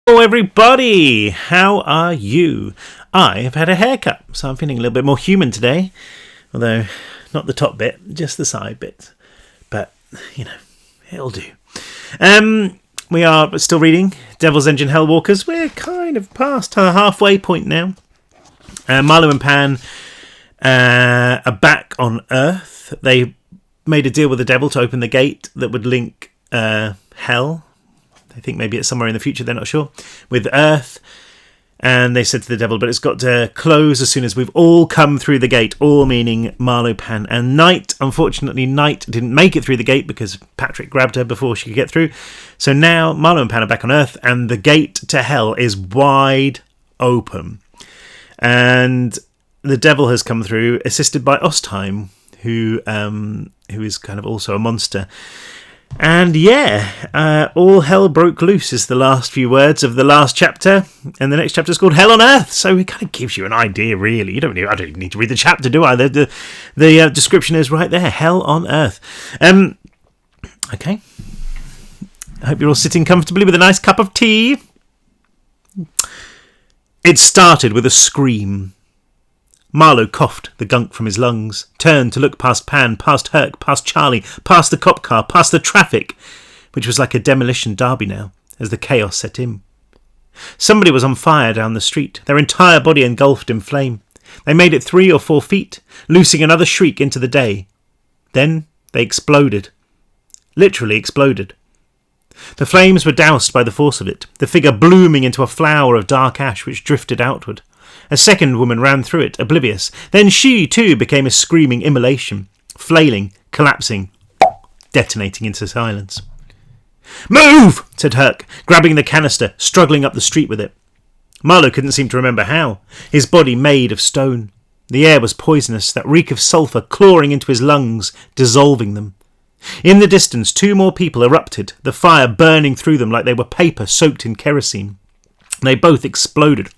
Hello everybody, how are you? I have had a haircut, so I'm feeling a little bit more human today. Although, not the top bit, just the side bit. But, it'll do. We are still reading Devil's Engine Hellwalkers. We're kind of past our halfway point now. Marlowe and Pan are back on Earth. They made a deal with the devil to open the gate that would link Hell. I think maybe it's somewhere in the future, they're not sure, with Earth. And they said to the devil, but it's got to close as soon as we've all come through the gate, all meaning Marlowe, Pan and Night. Unfortunately, Night didn't make it through the gate because Patrick grabbed her before she could get through. So now Marlowe and Pan are back on Earth and the gate to Hell is wide open. And the devil has come through, assisted by Ostheim, who is kind of also a monster. And all hell broke loose is the last few words of the last chapter, and the next chapter is called Hell on Earth. So it kind of gives you an idea, really. I don't even need to read the chapter, do I? The description is right there: Hell on Earth. Okay. I hope you're all sitting comfortably with a nice cup of tea. It started with a scream. Marlowe coughed the gunk from his lungs, turned to look past Pan, past Herc, past Charlie, past the cop car, past the traffic, which was like a demolition derby now, as the chaos set in. Somebody was on fire down the street, their entire body engulfed in flame. They made it 3 or 4 feet, loosing another shriek into the day. Then they exploded. Literally exploded. The flames were doused by the force of it, the figure blooming into a flower of dark ash which drifted outward. A second woman ran through it, oblivious. Then she, too, became a screaming immolation, flailing, collapsing, detonating into silence. "Move!" said Herc, grabbing the canister, struggling up the street with it. Marlowe couldn't seem to remember how, his body made of stone. The air was poisonous, that reek of sulphur clawing into his lungs, dissolving them. In the distance, 2 more people erupted, the fire burning through them like they were paper soaked in kerosene. They both exploded,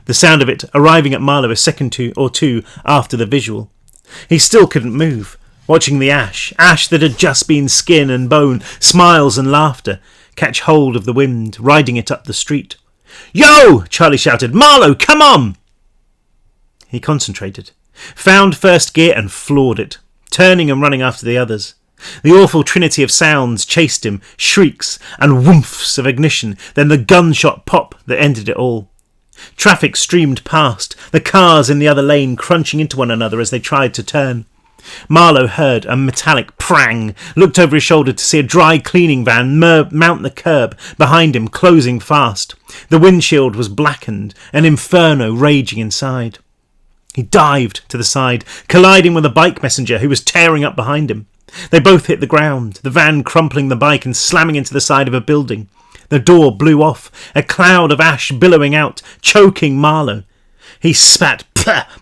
the sound of it arriving at Marlowe a second or two after the visual. He still couldn't move, watching the ash that had just been skin and bone, smiles and laughter, catch hold of the wind, riding it up the street. "Yo!" Charlie shouted. "Marlowe, come on!" He concentrated, found first gear and floored it, turning and running after the others. The awful trinity of sounds chased him, shrieks and whoomphs of ignition, then the gunshot pop that ended it all. Traffic streamed past, the cars in the other lane crunching into one another as they tried to turn. Marlowe heard a metallic prang, looked over his shoulder to see a dry cleaning van mount the curb behind him, closing fast. The windshield was blackened, an inferno raging inside. He dived to the side, colliding with a bike messenger who was tearing up behind him. They both hit the ground, the van crumpling the bike and slamming into the side of a building. The door blew off, a cloud of ash billowing out, choking Marlowe. He spat,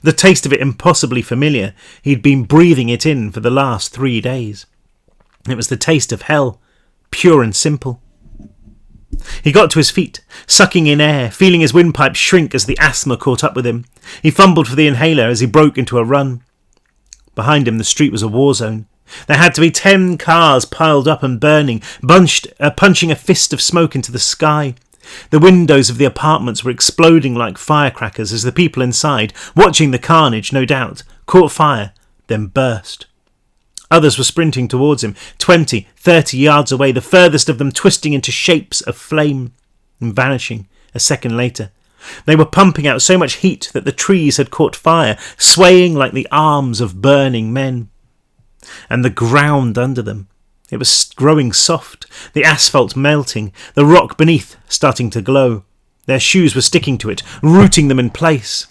the taste of it impossibly familiar. He'd been breathing it in for the last 3 days. It was the taste of hell, pure and simple. He got to his feet, sucking in air, feeling his windpipe shrink as the asthma caught up with him. He fumbled for the inhaler as he broke into a run. Behind him, the street was a war zone. There had to be 10 cars piled up and burning, punching a fist of smoke into the sky. The windows of the apartments were exploding like firecrackers as the people inside, watching the carnage, no doubt, caught fire, then burst. Others were sprinting towards him, 20, 30 yards away, the furthest of them twisting into shapes of flame and vanishing a second later. They were pumping out so much heat that the trees had caught fire, swaying like the arms of burning men. And the ground under them, it was growing soft, the asphalt melting, the rock beneath starting to glow. Their shoes were sticking to it, rooting them in place.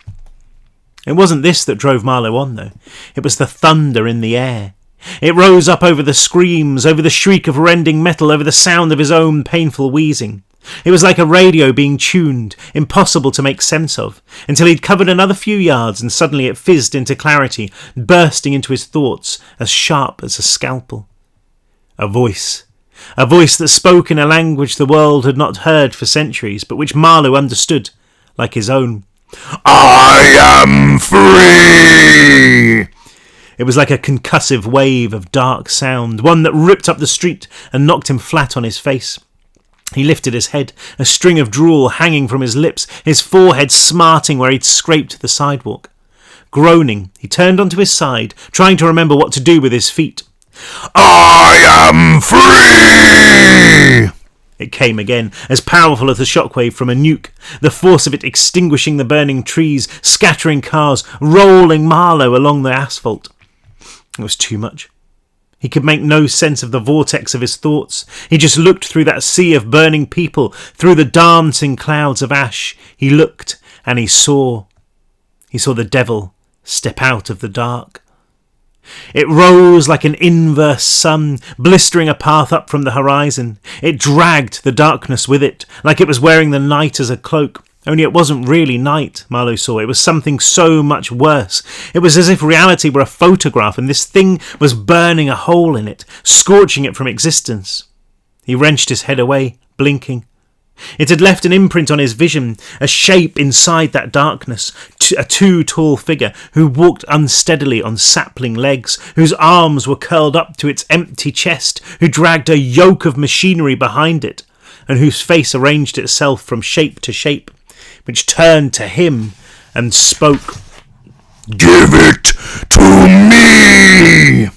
It wasn't this that drove Marlowe on, though. It was the thunder in the air. It rose up over the screams, over the shriek of rending metal, over the sound of his own painful wheezing. It was like a radio being tuned, impossible to make sense of, until he'd covered another few yards and suddenly it fizzed into clarity, bursting into his thoughts, as sharp as a scalpel. A voice that spoke in a language the world had not heard for centuries, but which Marlowe understood, like his own. "I am free!" It was like a concussive wave of dark sound, one that ripped up the street and knocked him flat on his face. He lifted his head, a string of drool hanging from his lips, his forehead smarting where he'd scraped the sidewalk. Groaning, he turned onto his side, trying to remember what to do with his feet. "I am free!" It came again, as powerful as the shockwave from a nuke, the force of it extinguishing the burning trees, scattering cars, rolling Marlowe along the asphalt. It was too much. He could make no sense of the vortex of his thoughts. He just looked through that sea of burning people, through the dancing clouds of ash. He looked, and he saw. He saw the devil step out of the dark. It rose like an inverse sun, blistering a path up from the horizon. It dragged the darkness with it, like it was wearing the night as a cloak. Only it wasn't really night, Marlowe saw. It was something so much worse. It was as if reality were a photograph and this thing was burning a hole in it, scorching it from existence. He wrenched his head away, blinking. It had left an imprint on his vision, a shape inside that darkness, a too tall figure who walked unsteadily on sapling legs, whose arms were curled up to its empty chest, who dragged a yoke of machinery behind it, and whose face arranged itself from shape to shape, which turned to him and spoke. "Give it to me!"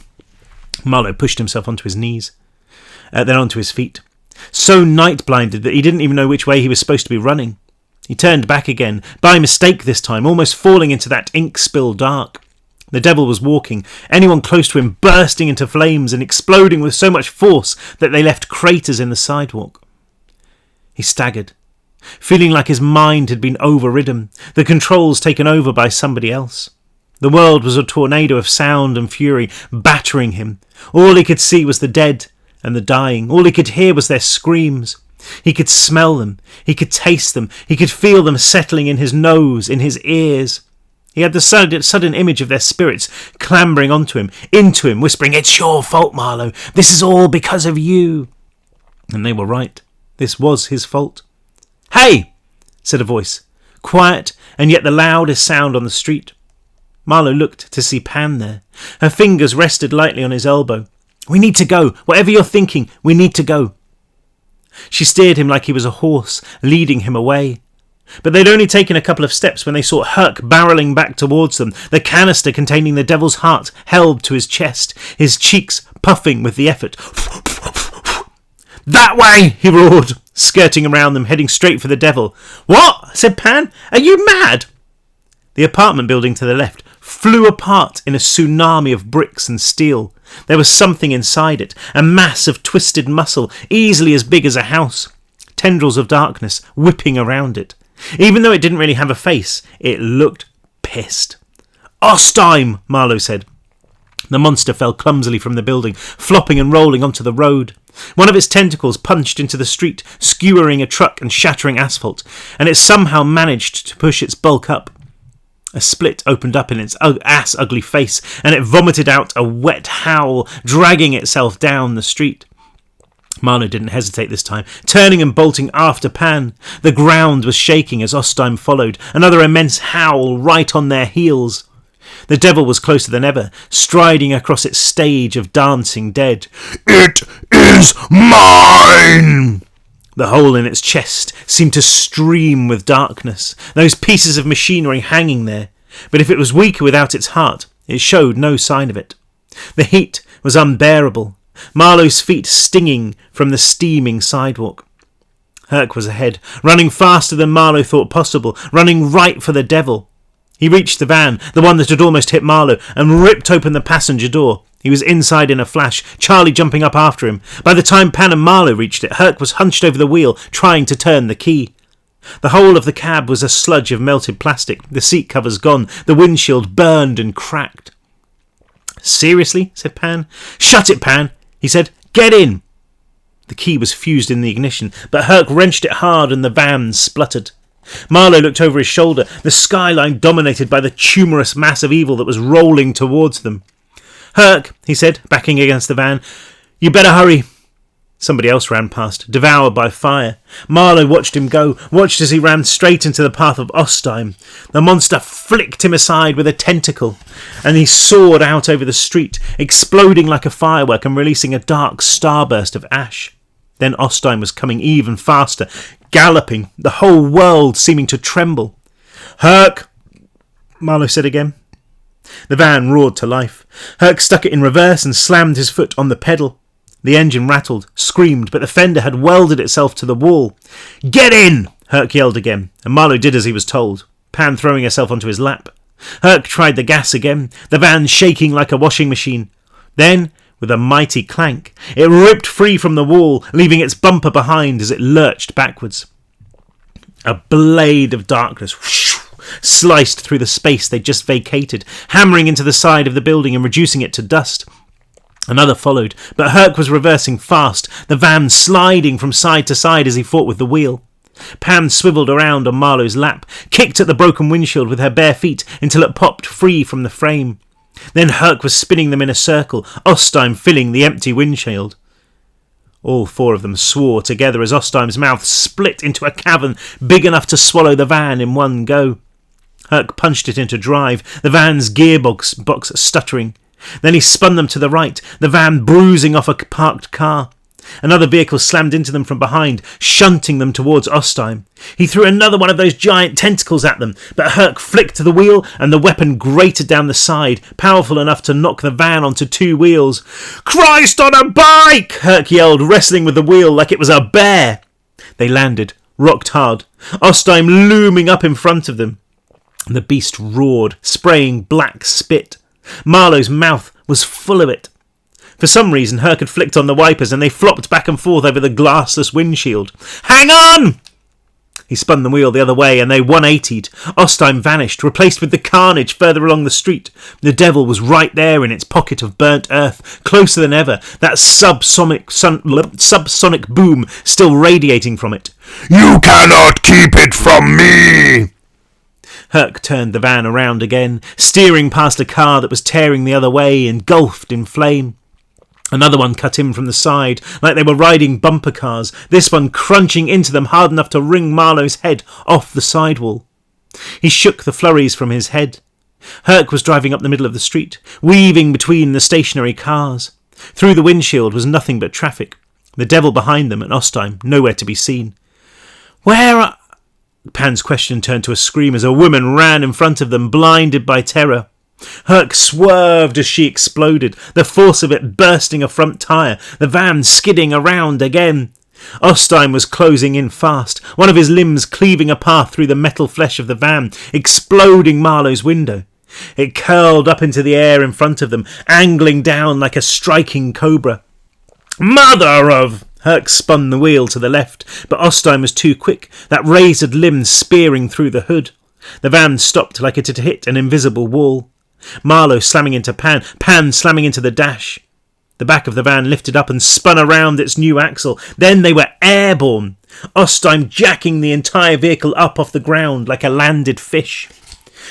Marlowe pushed himself onto his knees, then onto his feet, so night-blinded that he didn't even know which way he was supposed to be running. He turned back again, by mistake this time, almost falling into that ink-spill dark. The devil was walking, anyone close to him bursting into flames and exploding with so much force that they left craters in the sidewalk. He staggered, feeling like his mind had been overridden, the controls taken over by somebody else. The world was a tornado of sound and fury, battering him. All he could see was the dead and the dying. All he could hear was their screams. He could smell them. He could taste them. He could feel them settling in his nose, in his ears. He had the sudden image of their spirits clambering onto him, into him, whispering, "It's your fault, Marlowe. This is all because of you." And they were right. This was his fault. "Hey!" said a voice, quiet and yet the loudest sound on the street. Marlowe looked to see Pan there. Her fingers rested lightly on his elbow. "We need to go. Whatever you're thinking, we need to go." She steered him like he was a horse, leading him away. But they'd only taken a couple of steps when they saw Herc barrelling back towards them, the canister containing the devil's heart held to his chest, his cheeks puffing with the effort. "That way!" he roared, skirting around them, heading straight for the devil. "What?" said Pan. "Are you mad?" The apartment building to the left flew apart in a tsunami of bricks and steel. There was something inside it, a mass of twisted muscle, easily as big as a house. Tendrils of darkness whipping around it. Even though it didn't really have a face, it looked pissed. "Ostheim!" Marlowe said. The monster fell clumsily from the building, flopping and rolling onto the road. One of its tentacles punched into the street, skewering a truck and shattering asphalt, and it somehow managed to push its bulk up. A split opened up in its ass-ugly face, and it vomited out a wet howl, dragging itself down the street. Marlowe didn't hesitate this time, turning and bolting after Pan. The ground was shaking as Ostheim followed, another immense howl right on their heels. The devil was closer than ever, striding across its stage of dancing dead. "It is mine!" The hole in its chest seemed to stream with darkness, those pieces of machinery hanging there. But if it was weaker without its heart, it showed no sign of it. The heat was unbearable, Marlowe's feet stinging from the steaming sidewalk. Herc was ahead, running faster than Marlowe thought possible, running right for the devil. He reached the van, the one that had almost hit Marlowe, and ripped open the passenger door. He was inside in a flash, Charlie jumping up after him. By the time Pan and Marlowe reached it, Herc was hunched over the wheel, trying to turn the key. The whole of the cab was a sludge of melted plastic, the seat covers gone, the windshield burned and cracked. "Seriously?" said Pan. "Shut it, Pan," he said. "Get in." The key was fused in the ignition, but Herc wrenched it hard and the van spluttered. Marlowe looked over his shoulder, the skyline dominated by the tumorous mass of evil that was rolling towards them. "Herc," he said, backing against the van, "you better hurry." Somebody else ran past, devoured by fire. Marlowe watched him go, watched as he ran straight into the path of Ostheim. The monster flicked him aside with a tentacle, and he soared out over the street, exploding like a firework and releasing a dark starburst of ash. Then Ostheim was coming even faster, galloping, the whole world seeming to tremble. "Herc!" Marlowe said again. The van roared to life. Herc stuck it in reverse and slammed his foot on the pedal. The engine rattled, screamed, but the fender had welded itself to the wall. "Get in!" Herc yelled again, and Marlowe did as he was told, Pan throwing herself onto his lap. Herc tried the gas again, the van shaking like a washing machine. Then, with a mighty clank, it ripped free from the wall, leaving its bumper behind as it lurched backwards. A blade of darkness sliced through the space they'd just vacated, hammering into the side of the building and reducing it to dust. Another followed, but Herc was reversing fast, the van sliding from side to side as he fought with the wheel. Pam swiveled around on Marlowe's lap, kicked at the broken windshield with her bare feet until it popped free from the frame. Then Herc was spinning them in a circle, Ostheim filling the empty windshield. All four of them swore together as Ostheim's mouth split into a cavern big enough to swallow the van in one go. Herc punched it into drive, the van's gearbox stuttering. Then he spun them to the right, the van bruising off a parked car. Another vehicle slammed into them from behind, shunting them towards Ostheim. He threw another one of those giant tentacles at them, but Herc flicked the wheel and the weapon grated down the side, powerful enough to knock the van onto two wheels. "Christ on a bike!" Herc yelled, wrestling with the wheel like it was a bear. They landed, rocked hard, Ostheim looming up in front of them. The beast roared, spraying black spit. Marlowe's mouth was full of it. For some reason, Herc had flicked on the wipers and they flopped back and forth over the glassless windshield. "Hang on!" He spun the wheel the other way and they 180'd. Ostheim vanished, replaced with the carnage further along the street. The devil was right there in its pocket of burnt earth, closer than ever, that subsonic boom still radiating from it. "You cannot keep it from me!" Herc turned the van around again, steering past a car that was tearing the other way, engulfed in flame. Another one cut in from the side, like they were riding bumper cars, this one crunching into them hard enough to wring Marlowe's head off the sidewall. He shook the flurries from his head. Herc was driving up the middle of the street, weaving between the stationary cars. Through the windshield was nothing but traffic, the devil behind them and Ostheim nowhere to be seen. "Where are—" Pan's question turned to a scream as a woman ran in front of them, blinded by terror. Herc swerved as she exploded, the force of it bursting a front tyre, the van skidding around again. Ostheim was closing in fast, one of his limbs cleaving a path through the metal flesh of the van, exploding Marlowe's window. It curled up into the air in front of them, angling down like a striking cobra. "Mother of—" Herc spun the wheel to the left, but Ostheim was too quick, that razored limb spearing through the hood. The van stopped like it had hit an invisible wall. Marlowe slamming into Pan, Pan slamming into the dash. The back of the van lifted up and spun around its new axle. Then they were airborne, Ostheim jacking the entire vehicle up off the ground like a landed fish.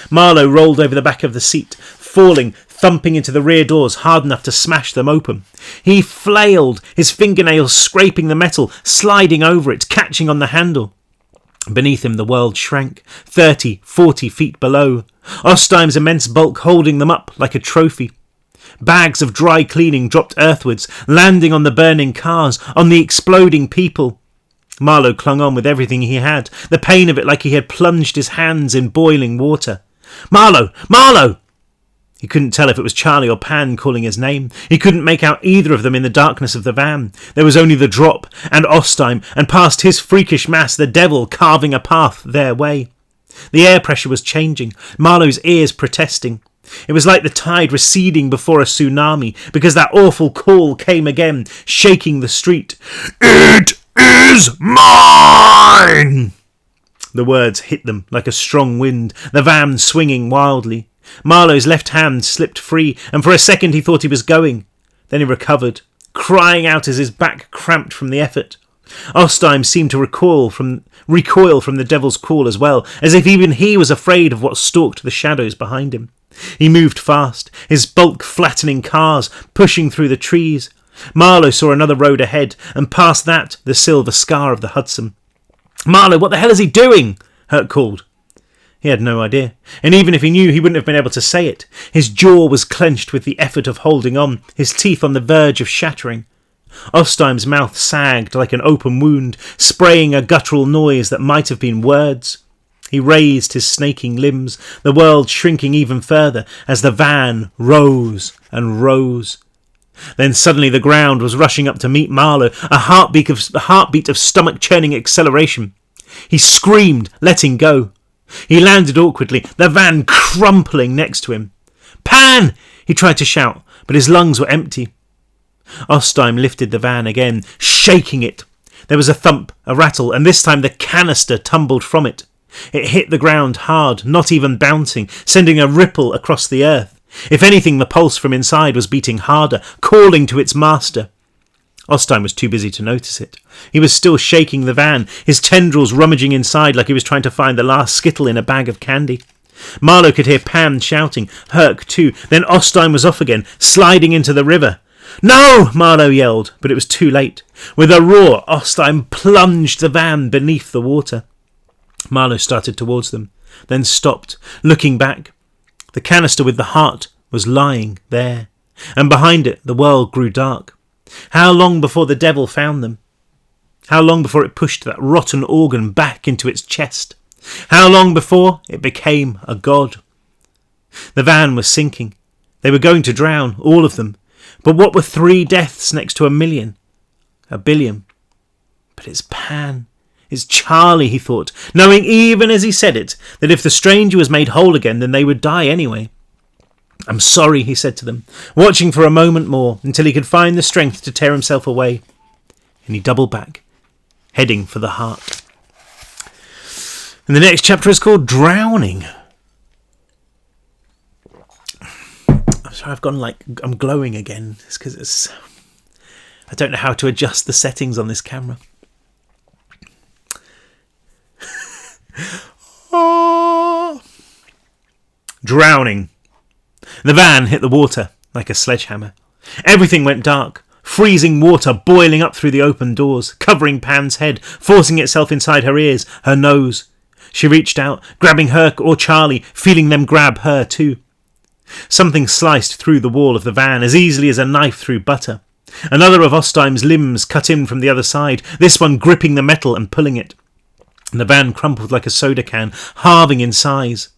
Marlowe rolled over the back of the seat, falling, thumping into the rear doors hard enough to smash them open. He flailed, his fingernails scraping the metal, sliding over it, catching on the handle. Beneath him the world shrank, 30, 40 feet below, Ostheim's immense bulk holding them up like a trophy. Bags of dry cleaning dropped earthwards, landing on the burning cars, on the exploding people. Marlowe clung on with everything he had, the pain of it like he had plunged his hands in boiling water. "Marlowe! Marlowe!" He couldn't tell if it was Charlie or Pan calling his name. He couldn't make out either of them in the darkness of the van. There was only the drop, and Ostheim, and past his freakish mass the devil carving a path their way. The air pressure was changing, Marlowe's ears protesting. It was like the tide receding before a tsunami, because that awful call came again, shaking the street. "It is mine!" The words hit them like a strong wind, the van swinging wildly. Marlowe's left hand slipped free, and for a second he thought he was going. Then he recovered, crying out as his back cramped from the effort. Ostheim seemed to recoil from the devil's call as well, as if even he was afraid of what stalked the shadows behind him. He moved fast, his bulk flattening cars, pushing through the trees. Marlowe saw another road ahead, and past that the silver scar of the Hudson. "Marlowe, what the hell is he doing?" Herc called. He had no idea, and even if he knew, he wouldn't have been able to say it. His jaw was clenched with the effort of holding on, his teeth on the verge of shattering. Ostheim's mouth sagged like an open wound, spraying a guttural noise that might have been words. He raised his snaking limbs, the world shrinking even further as the van rose and rose. Then suddenly the ground was rushing up to meet Marlowe, a heartbeat of stomach-churning acceleration. He screamed, letting go. He landed awkwardly, the van crumpling next to him. "Pan!" he tried to shout, but his lungs were empty. Ostheim lifted the van again, shaking it. There was a thump, a rattle, and this time the canister tumbled from it. It hit the ground hard, not even bouncing, sending a ripple across the earth. If anything, the pulse from inside was beating harder, calling to its master. Ostheim was too busy to notice it. He was still shaking the van, his tendrils rummaging inside like he was trying to find the last skittle in a bag of candy. Marlowe could hear Pan shouting, Herc too. Then Ostheim was off again, sliding into the river. "No!" Marlowe yelled, but it was too late. With a roar, Ostheim plunged the van beneath the water. Marlowe started towards them, then stopped, looking back. The canister with the heart was lying there, and behind it the world grew dark. How long before the devil found them? How long before it pushed that rotten organ back into its chest? How long before it became a god? The van was sinking. They were going to drown, all of them. But what were 3 deaths next to 1,000,000? 1,000,000,000. But it's Pan. It's Charlie, he thought, knowing even as he said it, that if the stranger was made whole again, then they would die anyway. "I'm sorry," he said to them, watching for a moment more until he could find the strength to tear himself away. And he doubled back, heading for the heart. And the next chapter is called Drowning. I'm sorry, I've gone I'm glowing again. It's because I don't know how to adjust the settings on this camera. Oh. Drowning. The van hit the water like a sledgehammer. Everything went dark. Freezing water boiling up through the open doors, covering Pan's head, forcing itself inside her ears, her nose. She reached out, grabbing Herc or Charlie, feeling them grab her too. Something sliced through the wall of the van as easily as a knife through butter. Another of Ostheim's limbs cut in from the other side, this one gripping the metal and pulling it. And the van crumpled like a soda can, halving in size.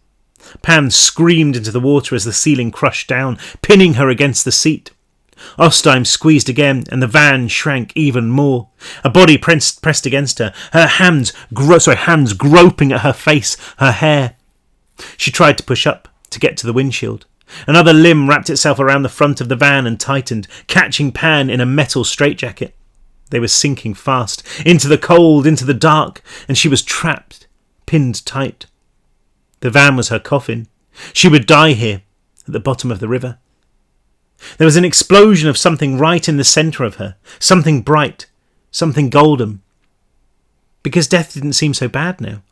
Pan screamed into the water as the ceiling crushed down, pinning her against the seat. Ostheim squeezed again, and the van shrank even more. A body pressed against her, her hands groping at her face, her hair. She tried to push up, to get to the windshield. Another limb wrapped itself around the front of the van and tightened, catching Pan in a metal straitjacket. They were sinking fast, into the cold, into the dark, and she was trapped, pinned tight. The van was her coffin. She would die here, at the bottom of the river. There was an explosion of something right in the centre of her, something bright, something golden. Because death didn't seem so bad now.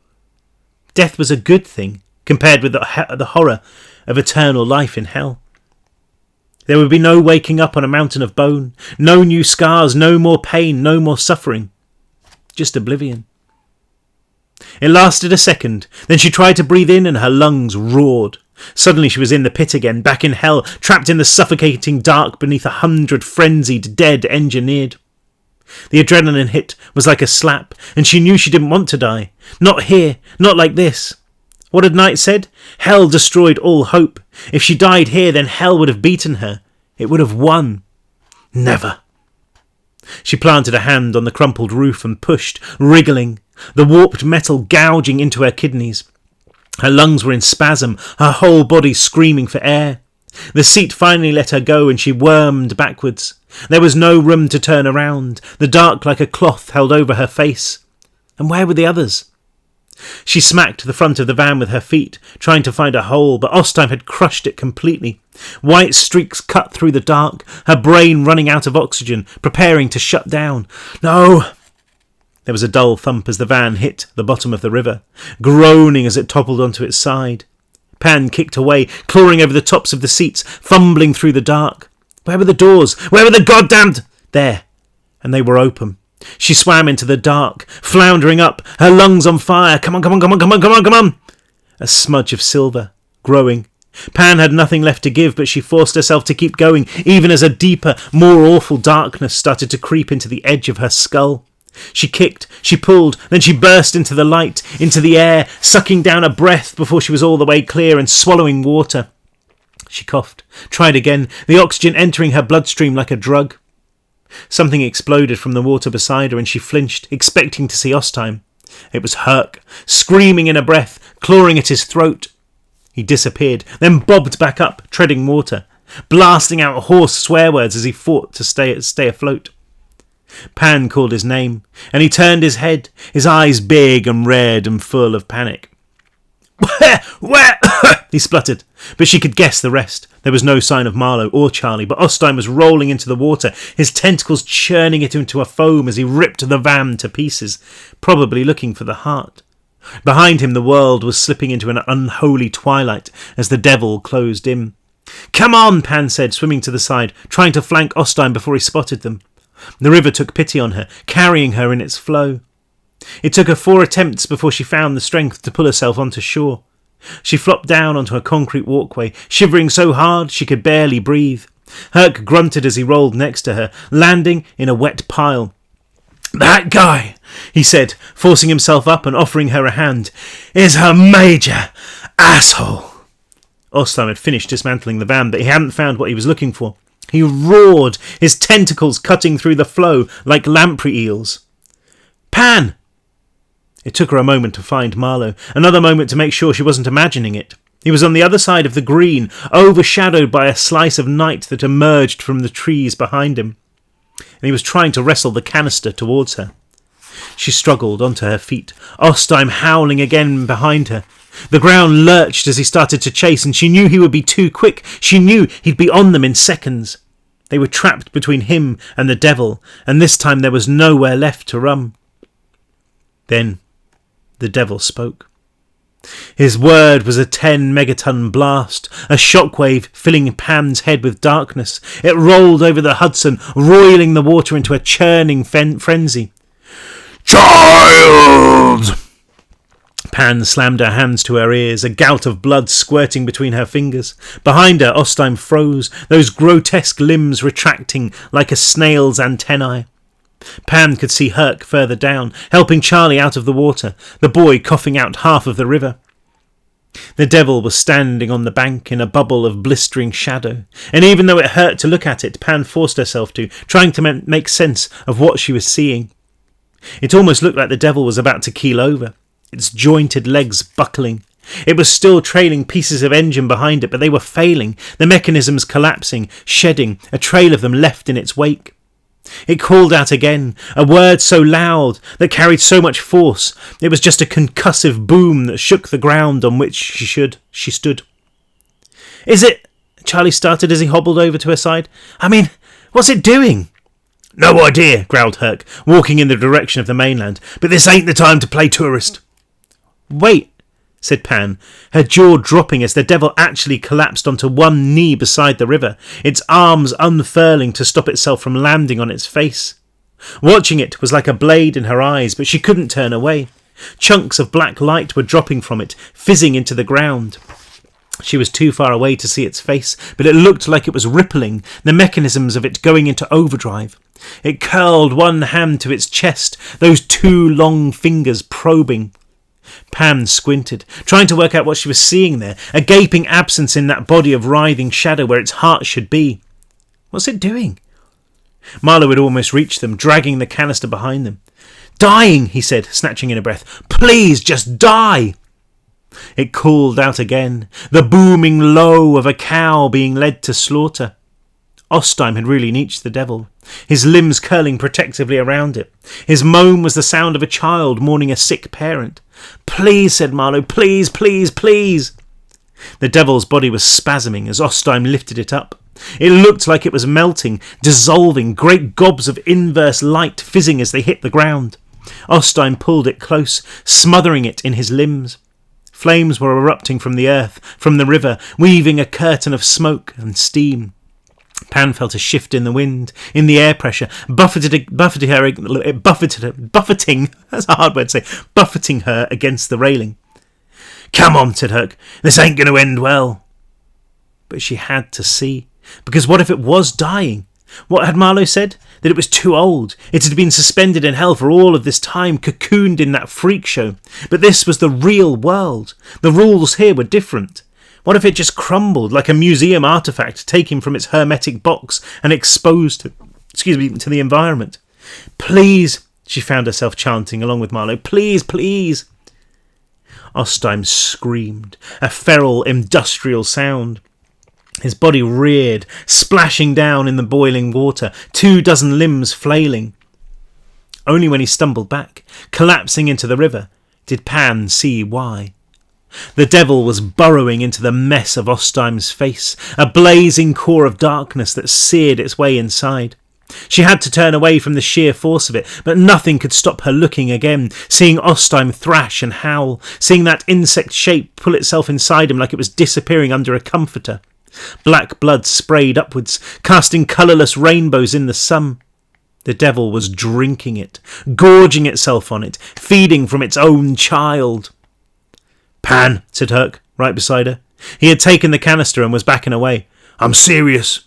Death was a good thing, compared with the horror of eternal life in hell. There would be no waking up on a mountain of bone, no new scars, no more pain, no more suffering. Just oblivion. It lasted a second, then she tried to breathe in and her lungs roared. Suddenly she was in the pit again, back in hell, trapped in the suffocating dark beneath 100 frenzied, dead engineered. The adrenaline hit was like a slap, and she knew she didn't want to die. Not here, not like this. What had Knight said? Hell destroyed all hope. If she died here, then hell would have beaten her. It would have won. Never. She planted a hand on the crumpled roof and pushed, wriggling, the warped metal gouging into her kidneys. Her lungs were in spasm, her whole body screaming for air. The seat finally let her go and she wormed backwards. There was no room to turn around, the dark like a cloth held over her face. And where were the others? She smacked the front of the van with her feet, trying to find a hole, but Ostheim had crushed it completely. White streaks cut through the dark, her brain running out of oxygen, preparing to shut down. No! There was a dull thump as the van hit the bottom of the river, groaning as it toppled onto its side. Pan kicked away, clawing over the tops of the seats, fumbling through the dark. Where were the doors? Where were the goddamned... There. And they were open. She swam into the dark, floundering up, her lungs on fire. Come on, come on, come on, come on, come on, come on! A smudge of silver, growing Pan had nothing left to give, but she forced herself to keep going, even as a deeper, more awful darkness started to creep into the edge of her skull. She kicked, she pulled, then she burst into the light, into the air, sucking down a breath before she was all the way clear and swallowing water. She coughed, tried again, the oxygen entering her bloodstream like a drug. Something exploded from the water beside her, and she flinched, expecting to see Ostheim. It was Herc, screaming in a breath, clawing at his throat. He disappeared, then bobbed back up, treading water, blasting out hoarse swear words as he fought to stay afloat. Pan called his name, and he turned his head, his eyes big and red and full of panic. Where? He spluttered, but she could guess the rest. There was no sign of Marlowe or Charlie, but Ostheim was rolling into the water, his tentacles churning it into a foam as he ripped the van to pieces, probably looking for the heart. Behind him the world was slipping into an unholy twilight as the devil closed in. "Come on," Pan said, swimming to the side, trying to flank Ostheim before he spotted them. The river took pity on her, carrying her in its flow. It took her 4 attempts before she found the strength to pull herself onto shore. She flopped down onto a concrete walkway, shivering so hard she could barely breathe. Herc grunted as he rolled next to her, landing in a wet pile. "That guy," he said, forcing himself up and offering her a hand, "is a major asshole." Ostheim had finished dismantling the van, but he hadn't found what he was looking for. He roared, his tentacles cutting through the flow like lamprey eels. "Pan!" It took her a moment to find Marlowe, another moment to make sure she wasn't imagining it. He was on the other side of the green, overshadowed by a slice of night that emerged from the trees behind him, and he was trying to wrestle the canister towards her. She struggled onto her feet, Ostheim howling again behind her. The ground lurched as he started to chase, and she knew he would be too quick. She knew he'd be on them in seconds. They were trapped between him and the devil, and this time there was nowhere left to run. Then the devil spoke. His word was a 10-megaton blast, a shockwave filling Pan's head with darkness. It rolled over the Hudson, roiling the water into a churning frenzy. "Child!" Pan slammed her hands to her ears, a gout of blood squirting between her fingers. Behind her, Ostheim froze, those grotesque limbs retracting like a snail's antennae. Pan could see Herc further down, helping Charlie out of the water, the boy coughing out half of the river. The devil was standing on the bank in a bubble of blistering shadow, and even though it hurt to look at it, Pan forced herself to, trying to make sense of what she was seeing. It almost looked like the devil was about to keel over, its jointed legs buckling. It was still trailing pieces of engine behind it, but they were failing, the mechanisms collapsing, shedding, a trail of them left in its wake. It called out again, a word so loud that carried so much force. It was just a concussive boom that shook the ground on which she stood. "Is it?" Charlie started as he hobbled over to her side. "I mean, what's it doing?" "No idea," growled Herc, walking in the direction of the mainland, "but this ain't the time to play tourist." "Wait," said Pan, her jaw dropping as the devil actually collapsed onto one knee beside the river, its arms unfurling to stop itself from landing on its face. Watching it was like a blade in her eyes, but she couldn't turn away. Chunks of black light were dropping from it, fizzing into the ground. She was too far away to see its face, but it looked like it was rippling, the mechanisms of it going into overdrive. It curled one hand to its chest, those 2 long fingers probing. Pan squinted, trying to work out what she was seeing there, a gaping absence in that body of writhing shadow where its heart should be. What's it doing? Marlowe had almost reached them, dragging the canister behind them. "Dying," he said, snatching in a breath. "Please, just die!" It called out again, the booming low of a cow being led to slaughter. Ostheim had really reached the devil, his limbs curling protectively around it. His moan was the sound of a child mourning a sick parent. "Please," said Marlowe, "please, please, please." The devil's body was spasming as Ostheim lifted it up. It looked like it was melting, dissolving, great gobs of inverse light fizzing as they hit the ground. Ostheim pulled it close, smothering it in his limbs. Flames were erupting from the earth, from the river, weaving a curtain of smoke and steam. Pan felt a shift in the wind, in the air pressure, buffeting, that's a hard word to say, buffeting her against the railing. "Come on," said Herc, "this ain't going to end well." But she had to see. Because what if it was dying? What had Marlowe said? That it was too old. It had been suspended in hell for all of this time, cocooned in that freak show. But this was the real world. The rules here were different. What if it just crumbled like a museum artefact taken from its hermetic box and exposed to the environment? Please, she found herself chanting along with Marlowe. Please, please. Ostheim screamed, a feral industrial sound. His body reared, splashing down in the boiling water, 24 limbs flailing. Only when he stumbled back, collapsing into the river, did Pan see why. The devil was burrowing into the mess of Ostheim's face, a blazing core of darkness that seared its way inside. She had to turn away from the sheer force of it, but nothing could stop her looking again, seeing Ostheim thrash and howl, seeing that insect shape pull itself inside him like it was disappearing under a comforter. Black blood sprayed upwards, casting colourless rainbows in the sun. The devil was drinking it, gorging itself on it, feeding from its own child. Pan, said Herc, right beside her. He had taken the canister and was backing away. I'm serious.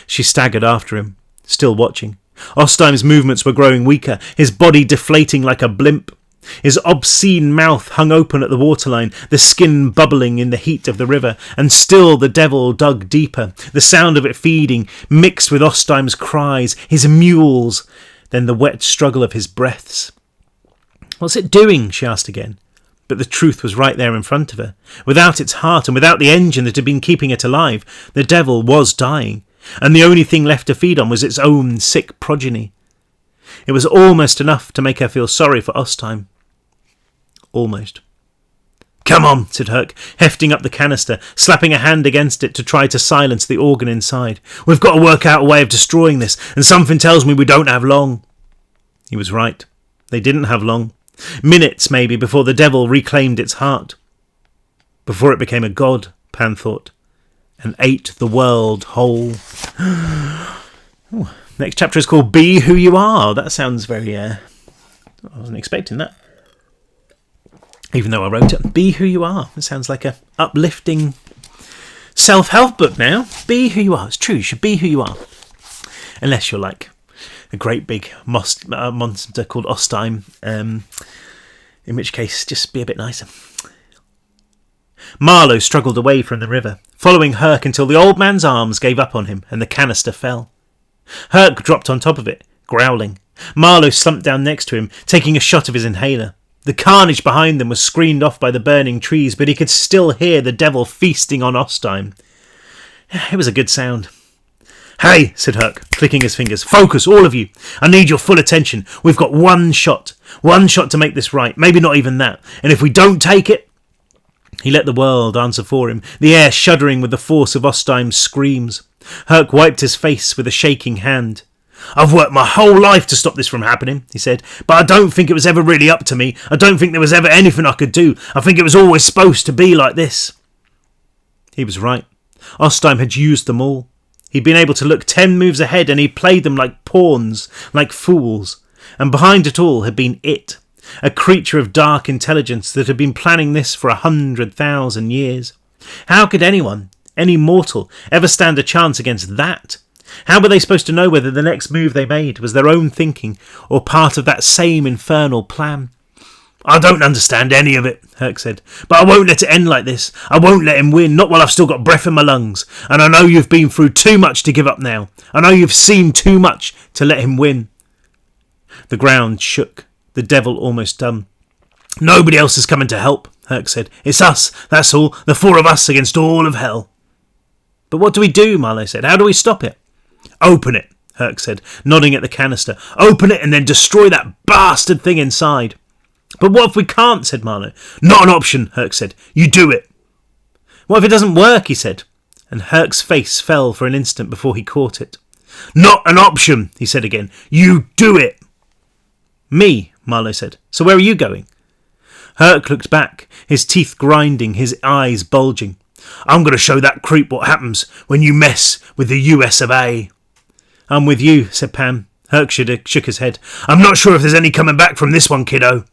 She staggered after him, still watching. Ostheim's movements were growing weaker, his body deflating like a blimp. His obscene mouth hung open at the waterline, the skin bubbling in the heat of the river, and still the devil dug deeper, the sound of it feeding, mixed with Ostheim's cries, his mewls, then the wet struggle of his breaths. What's it doing? She asked again. But the truth was right there in front of her. Without its heart and without the engine that had been keeping it alive, the devil was dying, and the only thing left to feed on was its own sick progeny. It was almost enough to make her feel sorry for Ostheim. Almost. Come on, said Herc, hefting up the canister, slapping a hand against it to try to silence the organ inside. We've got to work out a way of destroying this, and something tells me we don't have long. He was right. They didn't have long. Minutes, maybe, before the devil reclaimed its heart. Before it became a god, Pan thought, and ate the world whole. Next chapter is called Be Who You Are. That sounds very... I wasn't expecting that. Even though I wrote it. Be Who You Are. It sounds like a uplifting self-help book now. Be who you are. It's true. You should be who you are. Unless you're like a great big monster called Ostheim. In which case, just be a bit nicer. Marlowe struggled away from the river, following Herc until the old man's arms gave up on him and the canister fell. Herc dropped on top of it, growling. Marlowe slumped down next to him, taking a shot of his inhaler. The carnage behind them was screened off by the burning trees, but he could still hear the devil feasting on Ostheim. It was a good sound. Hey, said Herc, clicking his fingers. Focus, all of you. I need your full attention. We've got one shot. One shot to make this right. Maybe not even that. And if we don't take it... He let the world answer for him, the air shuddering with the force of Ostheim's screams. Herc wiped his face with a shaking hand. I've worked my whole life to stop this from happening, he said, but I don't think it was ever really up to me. I don't think there was ever anything I could do. I think it was always supposed to be like this. He was right. Ostheim had used them all. He'd been able to look 10 moves ahead, and he played them like pawns, like fools. And behind it all had been it, a creature of dark intelligence that had been planning this for 100,000 years. How could anyone, any mortal, ever stand a chance against that? How were they supposed to know whether the next move they made was their own thinking or part of that same infernal plan? I don't understand any of it, Herc said, but I won't let it end like this. I won't let him win, not while I've still got breath in my lungs. And I know you've been through too much to give up now. I know you've seen too much to let him win. The ground shook, the devil almost dumb. Nobody else is coming to help, Herc said. It's us, that's all, the 4 of us against all of hell. But what do we do, Marlowe said. How do we stop it? Open it, Herc said, nodding at the canister. Open it and then destroy that bastard thing inside. But what if we can't, said Marlowe. Not an option, Herc said. You do it. What if it doesn't work, he said. And Herc's face fell for an instant before he caught it. Not an option, he said again. You do it. Me, Marlowe said. So where are you going? Herc looked back, his teeth grinding, his eyes bulging. I'm going to show that creep what happens when you mess with the US of A. I'm with you, said Pam. Herc shook his head. I'm not sure if there's any coming back from this one, kiddo.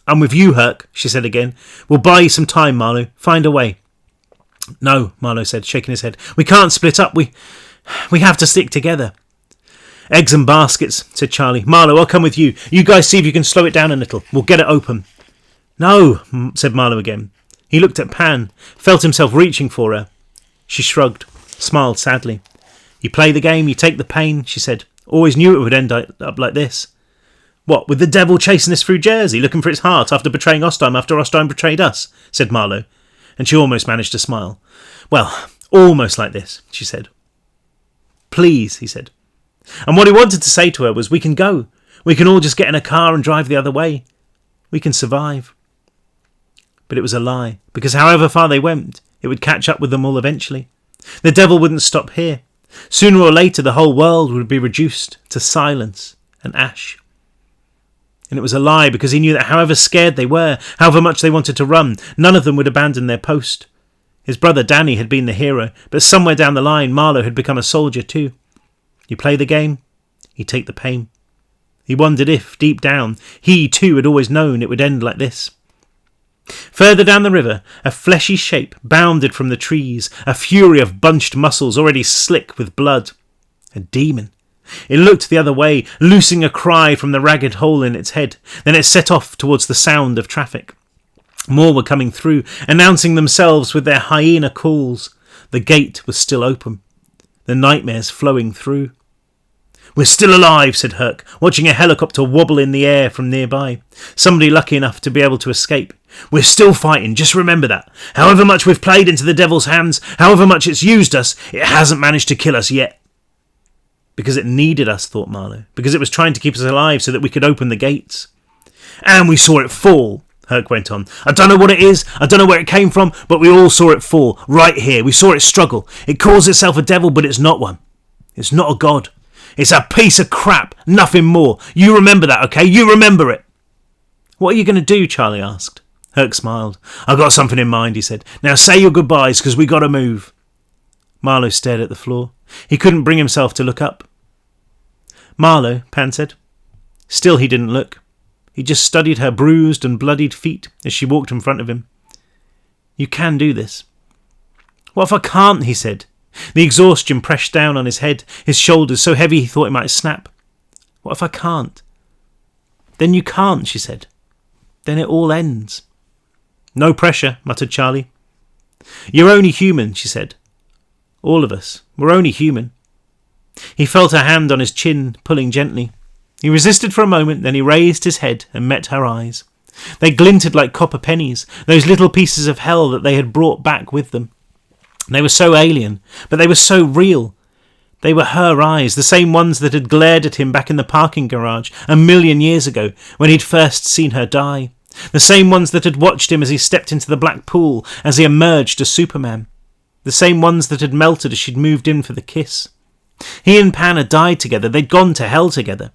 I'm with you, Herc, she said again. We'll buy you some time, Marlowe. Find a way. No, Marlowe said, shaking his head. We can't split up. We have to stick together. Eggs and baskets, said Charlie. Marlowe, I'll come with you. You guys see if you can slow it down a little. We'll get it open. No, said Marlowe again. He looked at Pan, felt himself reaching for her. She shrugged, smiled sadly. You play the game, you take the pain, she said. Always knew it would end up like this. What, with the devil chasing us through Jersey, looking for its heart after betraying Ostheim after Ostheim betrayed us, said Marlowe, and she almost managed to smile. Well, almost like this, she said. Please, he said. And what he wanted to say to her was, we can go. We can all just get in a car and drive the other way. We can survive. But it was a lie, because however far they went, it would catch up with them all eventually. The devil wouldn't stop here. Sooner or later, the whole world would be reduced to silence and ash. And it was a lie, because he knew that however scared they were, however much they wanted to run, none of them would abandon their post. His brother Danny had been the hero, but somewhere down the line, Marlowe had become a soldier too. You play the game, you take the pain. He wondered if, deep down, he too had always known it would end like this. Further down the river, a fleshy shape bounded from the trees, a fury of bunched muscles already slick with blood. A demon. It looked the other way, loosing a cry from the ragged hole in its head. Then it set off towards the sound of traffic. More were coming through, announcing themselves with their hyena calls. The gate was still open. The nightmares flowing through. We're still alive, said Herc, watching a helicopter wobble in the air from nearby. Somebody lucky enough to be able to escape. We're still fighting, just remember that. However much we've played into the devil's hands, however much it's used us, it hasn't managed to kill us yet. Because it needed us, thought Marlowe. Because it was trying to keep us alive so that we could open the gates. And we saw it fall, Herc went on. I don't know what it is, I don't know where it came from, but we all saw it fall, right here. We saw it struggle. It calls itself a devil, but it's not one. It's not a god. It's a piece of crap, nothing more. You remember that, okay? You remember it. What are you going to do? Charlie asked. Herc smiled. I've got something in mind, he said. Now say your goodbyes, because we got to move. Marlowe stared at the floor. He couldn't bring himself to look up. Marlowe, Pan said. Still he didn't look. He just studied her bruised and bloodied feet as she walked in front of him. You can do this. What if I can't, he said. The exhaustion pressed down on his head, his shoulders so heavy he thought it might snap. What if I can't? Then you can't, she said. Then it all ends. No pressure, muttered Charlie. You're only human, she said. All of us. We're only human. He felt her hand on his chin, pulling gently. He resisted for a moment, then he raised his head and met her eyes. They glinted like copper pennies, those little pieces of hell that they had brought back with them. They were so alien, but they were so real. They were her eyes, the same ones that had glared at him back in the parking garage 1,000,000 years ago when he'd first seen her die. The same ones that had watched him as he stepped into the black pool, as he emerged as Superman. The same ones that had melted as she'd moved in for the kiss. He and Pan had died together, they'd gone to hell together.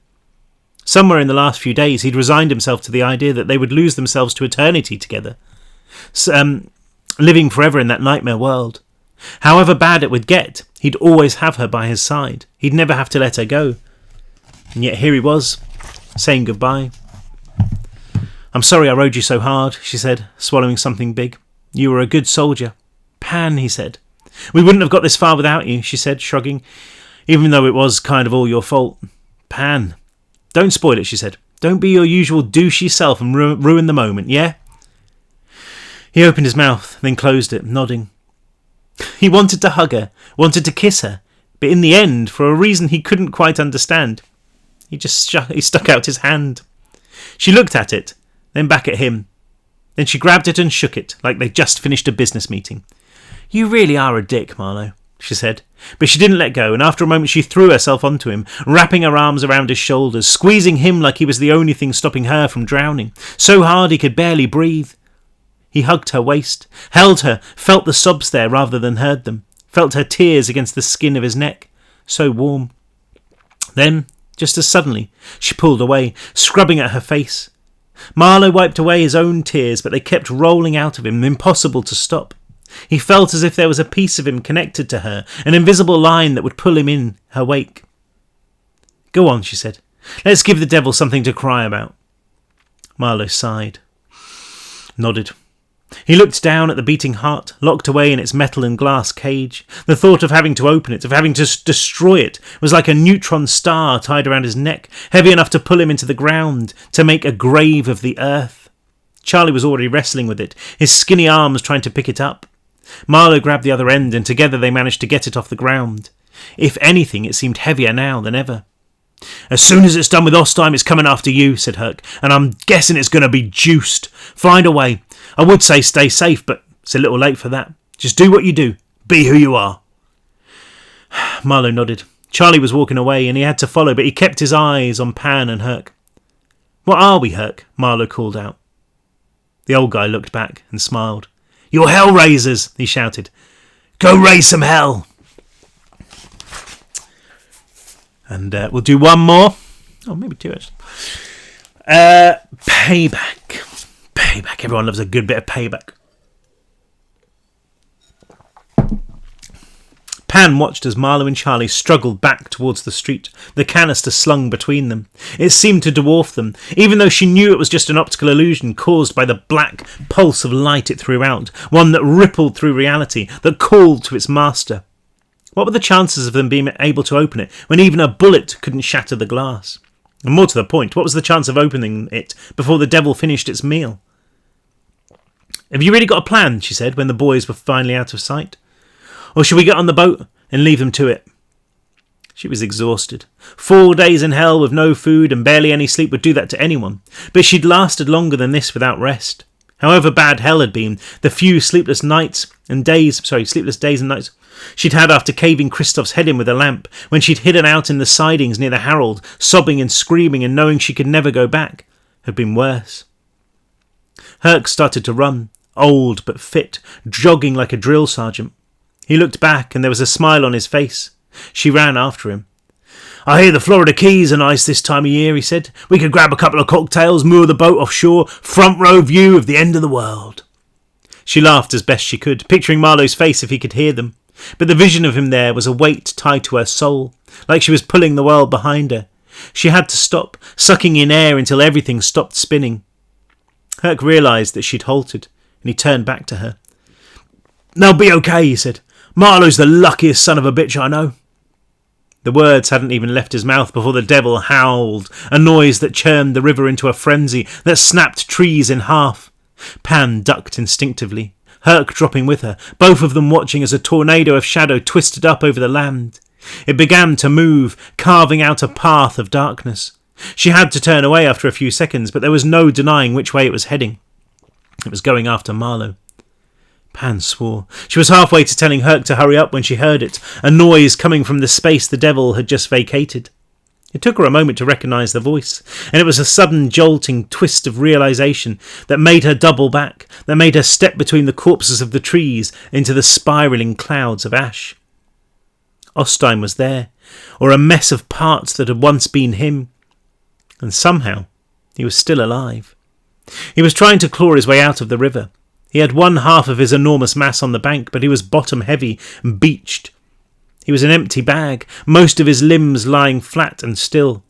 Somewhere in the last few days he'd resigned himself to the idea that they would lose themselves to eternity together, living forever in that nightmare world. However bad it would get, he'd always have her by his side. He'd never have to let her go. And yet here he was, saying goodbye. I'm sorry I rode you so hard, she said, swallowing something big. You were a good soldier. Pan, he said. We wouldn't have got this far without you, she said, shrugging, even though it was kind of all your fault. Pan. Don't spoil it, she said. Don't be your usual douchey self and ruin the moment, yeah? He opened his mouth, then closed it, nodding. He wanted to hug her, wanted to kiss her, but in the end, for a reason he couldn't quite understand, he stuck out his hand. She looked at it, then back at him. Then she grabbed it and shook it, like they'd just finished a business meeting. You really are a dick, Marlowe, she said. But she didn't let go, and after a moment she threw herself onto him, wrapping her arms around his shoulders, squeezing him like he was the only thing stopping her from drowning, so hard he could barely breathe. He hugged her waist, held her, felt the sobs there rather than heard them, felt her tears against the skin of his neck, so warm. Then, just as suddenly, she pulled away, scrubbing at her face. Marlowe wiped away his own tears, but they kept rolling out of him, impossible to stop. He felt as if there was a piece of him connected to her, an invisible line that would pull him in her wake. Go on, she said. Let's give the devil something to cry about. Marlowe sighed, nodded. He looked down at the beating heart, locked away in its metal and glass cage. The thought of having to open it, of having to destroy it, was like a neutron star tied around his neck, heavy enough to pull him into the ground, to make a grave of the earth. Charlie was already wrestling with it, his skinny arms trying to pick it up. Marlowe grabbed the other end, and together they managed to get it off the ground. If anything, it seemed heavier now than ever. As soon as it's done with Ostime, it's coming after you, said Herc, and I'm guessing it's going to be juiced. Find a way. I would say stay safe, but it's a little late for that. Just do what you do. Be who you are. Marlowe nodded. Charlie was walking away, and he had to follow, but he kept his eyes on Pan and Herc. What are we, Herc? Marlowe called out. The old guy looked back and smiled. You're Hellraisers, he shouted. Go raise some hell. And we'll do one more. Oh, maybe two, actually. Payback. Payback. Everyone loves a good bit of payback. Pan watched as Marlowe and Charlie struggled back towards the street, the canister slung between them. It seemed to dwarf them, even though she knew it was just an optical illusion caused by the black pulse of light it threw out, one that rippled through reality, that called to its master. What were the chances of them being able to open it when even a bullet couldn't shatter the glass? And more to the point, what was the chance of opening it before the devil finished its meal? Have you really got a plan? She said when the boys were finally out of sight. Or should we get on the boat and leave them to it? She was exhausted. 4 days in hell with no food and barely any sleep would do that to anyone, but she'd lasted longer than this without rest. However bad hell had been, the few sleepless days and nights she'd had after caving Christoph's head in with a lamp, when she'd hidden out in the sidings near the Harold, sobbing and screaming and knowing she could never go back, had been worse. Herc started to run, old but fit, jogging like a drill sergeant. He looked back and there was a smile on his face. She ran after him. I hear the Florida Keys are nice this time of year, he said. We could grab a couple of cocktails, moor the boat offshore, front row view of the end of the world. She laughed as best she could, picturing Marlowe's face if he could hear them. But the vision of him there was a weight tied to her soul, like she was pulling the world behind her. She had to stop, sucking in air until everything stopped spinning. Herc realised that she'd halted, and he turned back to her. They'll be okay, he said. Marlowe's the luckiest son of a bitch I know. The words hadn't even left his mouth before the devil howled, a noise that churned the river into a frenzy, that snapped trees in half. Pan ducked instinctively, Herc dropping with her, both of them watching as a tornado of shadow twisted up over the land. It began to move, carving out a path of darkness. She had to turn away after a few seconds, but there was no denying which way it was heading. It was going after Marlowe. Pan swore. She was halfway to telling Herc to hurry up when she heard it, a noise coming from the space the devil had just vacated. It took her a moment to recognise the voice, and it was a sudden jolting twist of realisation that made her double back, that made her step between the corpses of the trees into the spiralling clouds of ash. Ostime was there, or a mess of parts that had once been him, and somehow he was still alive. He was trying to claw his way out of the river. He had one half of his enormous mass on the bank, but he was bottom heavy and beached. He was an empty bag, most of his limbs lying flat and still.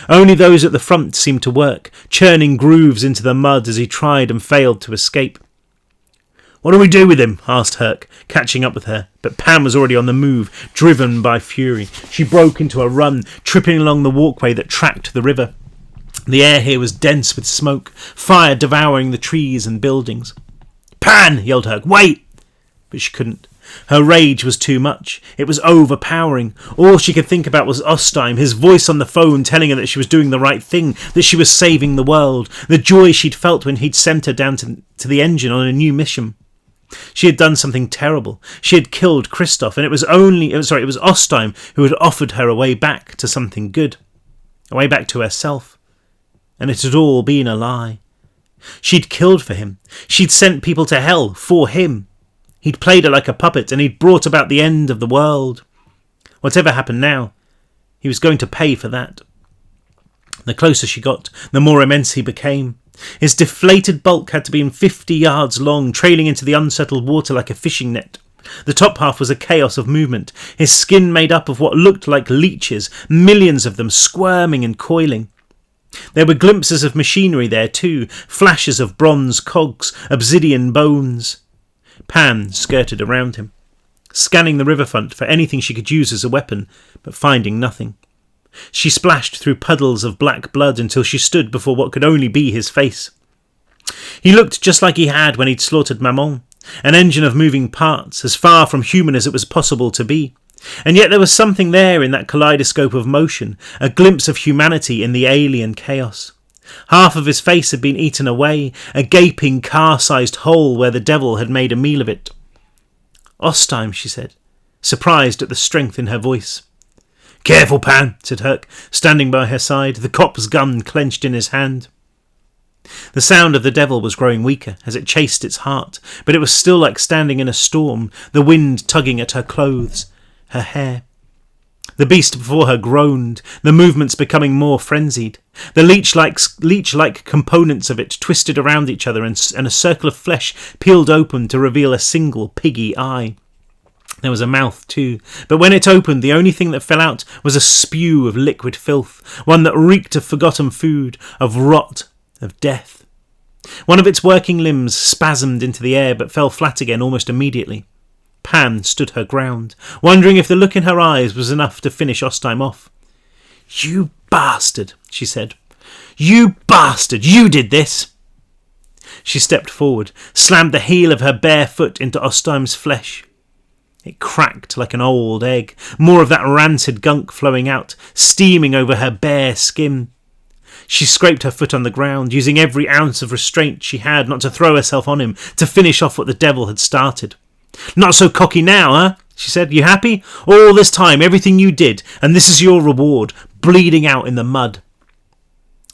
Only those at the front seemed to work, churning grooves into the mud as he tried and failed to escape. What do we do with him? Asked Herc, catching up with her, but Pam was already on the move, driven by fury. She broke into a run, tripping along the walkway that tracked the river. The air here was dense with smoke, fire devouring the trees and buildings. Pan! Yelled Herc. Wait! But she couldn't. Her rage was too much. It was overpowering. All she could think about was Ostime, his voice on the phone telling her that she was doing the right thing, that she was saving the world, the joy she'd felt when he'd sent her down to the engine on a new mission. She had done something terrible. She had killed Christoph, and it was Ostime who had offered her a way back to something good, a way back to herself. And it had all been a lie. She'd killed for him. She'd sent people to hell for him. He'd played her like a puppet, and he'd brought about the end of the world. Whatever happened now, he was going to pay for that. The closer she got, the more immense he became. His deflated bulk had to be 50 yards long, trailing into the unsettled water like a fishing net. The top half was a chaos of movement, his skin made up of what looked like leeches, millions of them squirming and coiling. There were glimpses of machinery there too, flashes of bronze cogs, obsidian bones. Pan skirted around him, scanning the riverfront for anything she could use as a weapon, but finding nothing. She splashed through puddles of black blood until she stood before what could only be his face. He looked just like he had when he'd slaughtered Maman, an engine of moving parts, as far from human as it was possible to be. And yet there was something there in that kaleidoscope of motion, a glimpse of humanity in the alien chaos. Half of his face had been eaten away, a gaping car-sized hole where the devil had made a meal of it. "Ostheim," she said, surprised at the strength in her voice. "Careful, Pan," said Herc, standing by her side, the cop's gun clenched in his hand. The sound of the devil was growing weaker as it chased its heart, but it was still like standing in a storm, the wind tugging at her clothes, her hair. The beast before her groaned, the movements becoming more frenzied. The leech-like components of it twisted around each other, and a circle of flesh peeled open to reveal a single piggy eye. There was a mouth too, but when it opened, the only thing that fell out was a spew of liquid filth, one that reeked of forgotten food, of rot, of death. One of its working limbs spasmed into the air, but fell flat again almost immediately. Pan stood her ground, wondering if the look in her eyes was enough to finish Ostheim off. "You bastard," she said. "You bastard, you did this." She stepped forward, slammed the heel of her bare foot into Ostheim's flesh. It cracked like an old egg, more of that rancid gunk flowing out, steaming over her bare skin. She scraped her foot on the ground, using every ounce of restraint she had not to throw herself on him, to finish off what the devil had started. "Not so cocky now, huh?" she said. "You happy? All this time, everything you did, and this is your reward, bleeding out in the mud."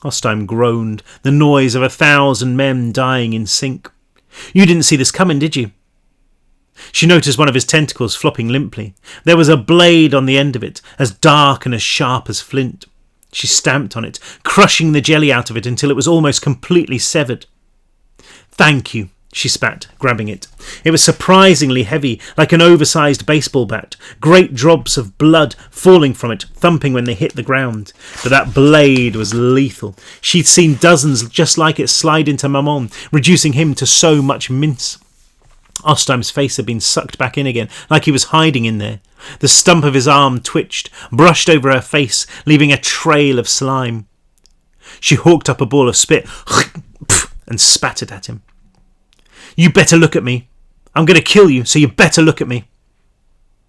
Ostheim groaned, the noise of 1,000 men dying in sync. "You didn't see this coming, did you?" She noticed one of his tentacles flopping limply. There was a blade on the end of it, as dark and as sharp as flint. She stamped on it, crushing the jelly out of it until it was almost completely severed. "Thank you," she spat, grabbing it. It was surprisingly heavy, like an oversized baseball bat, great drops of blood falling from it, thumping when they hit the ground. But that blade was lethal. She'd seen dozens just like it slide into Mammon, reducing him to so much mince. Ostheim's face had been sucked back in again, like he was hiding in there. The stump of his arm twitched, brushed over her face, leaving a trail of slime. She hawked up a ball of spit and spat it at him. "You better look at me. I'm going to kill you, so you better look at me."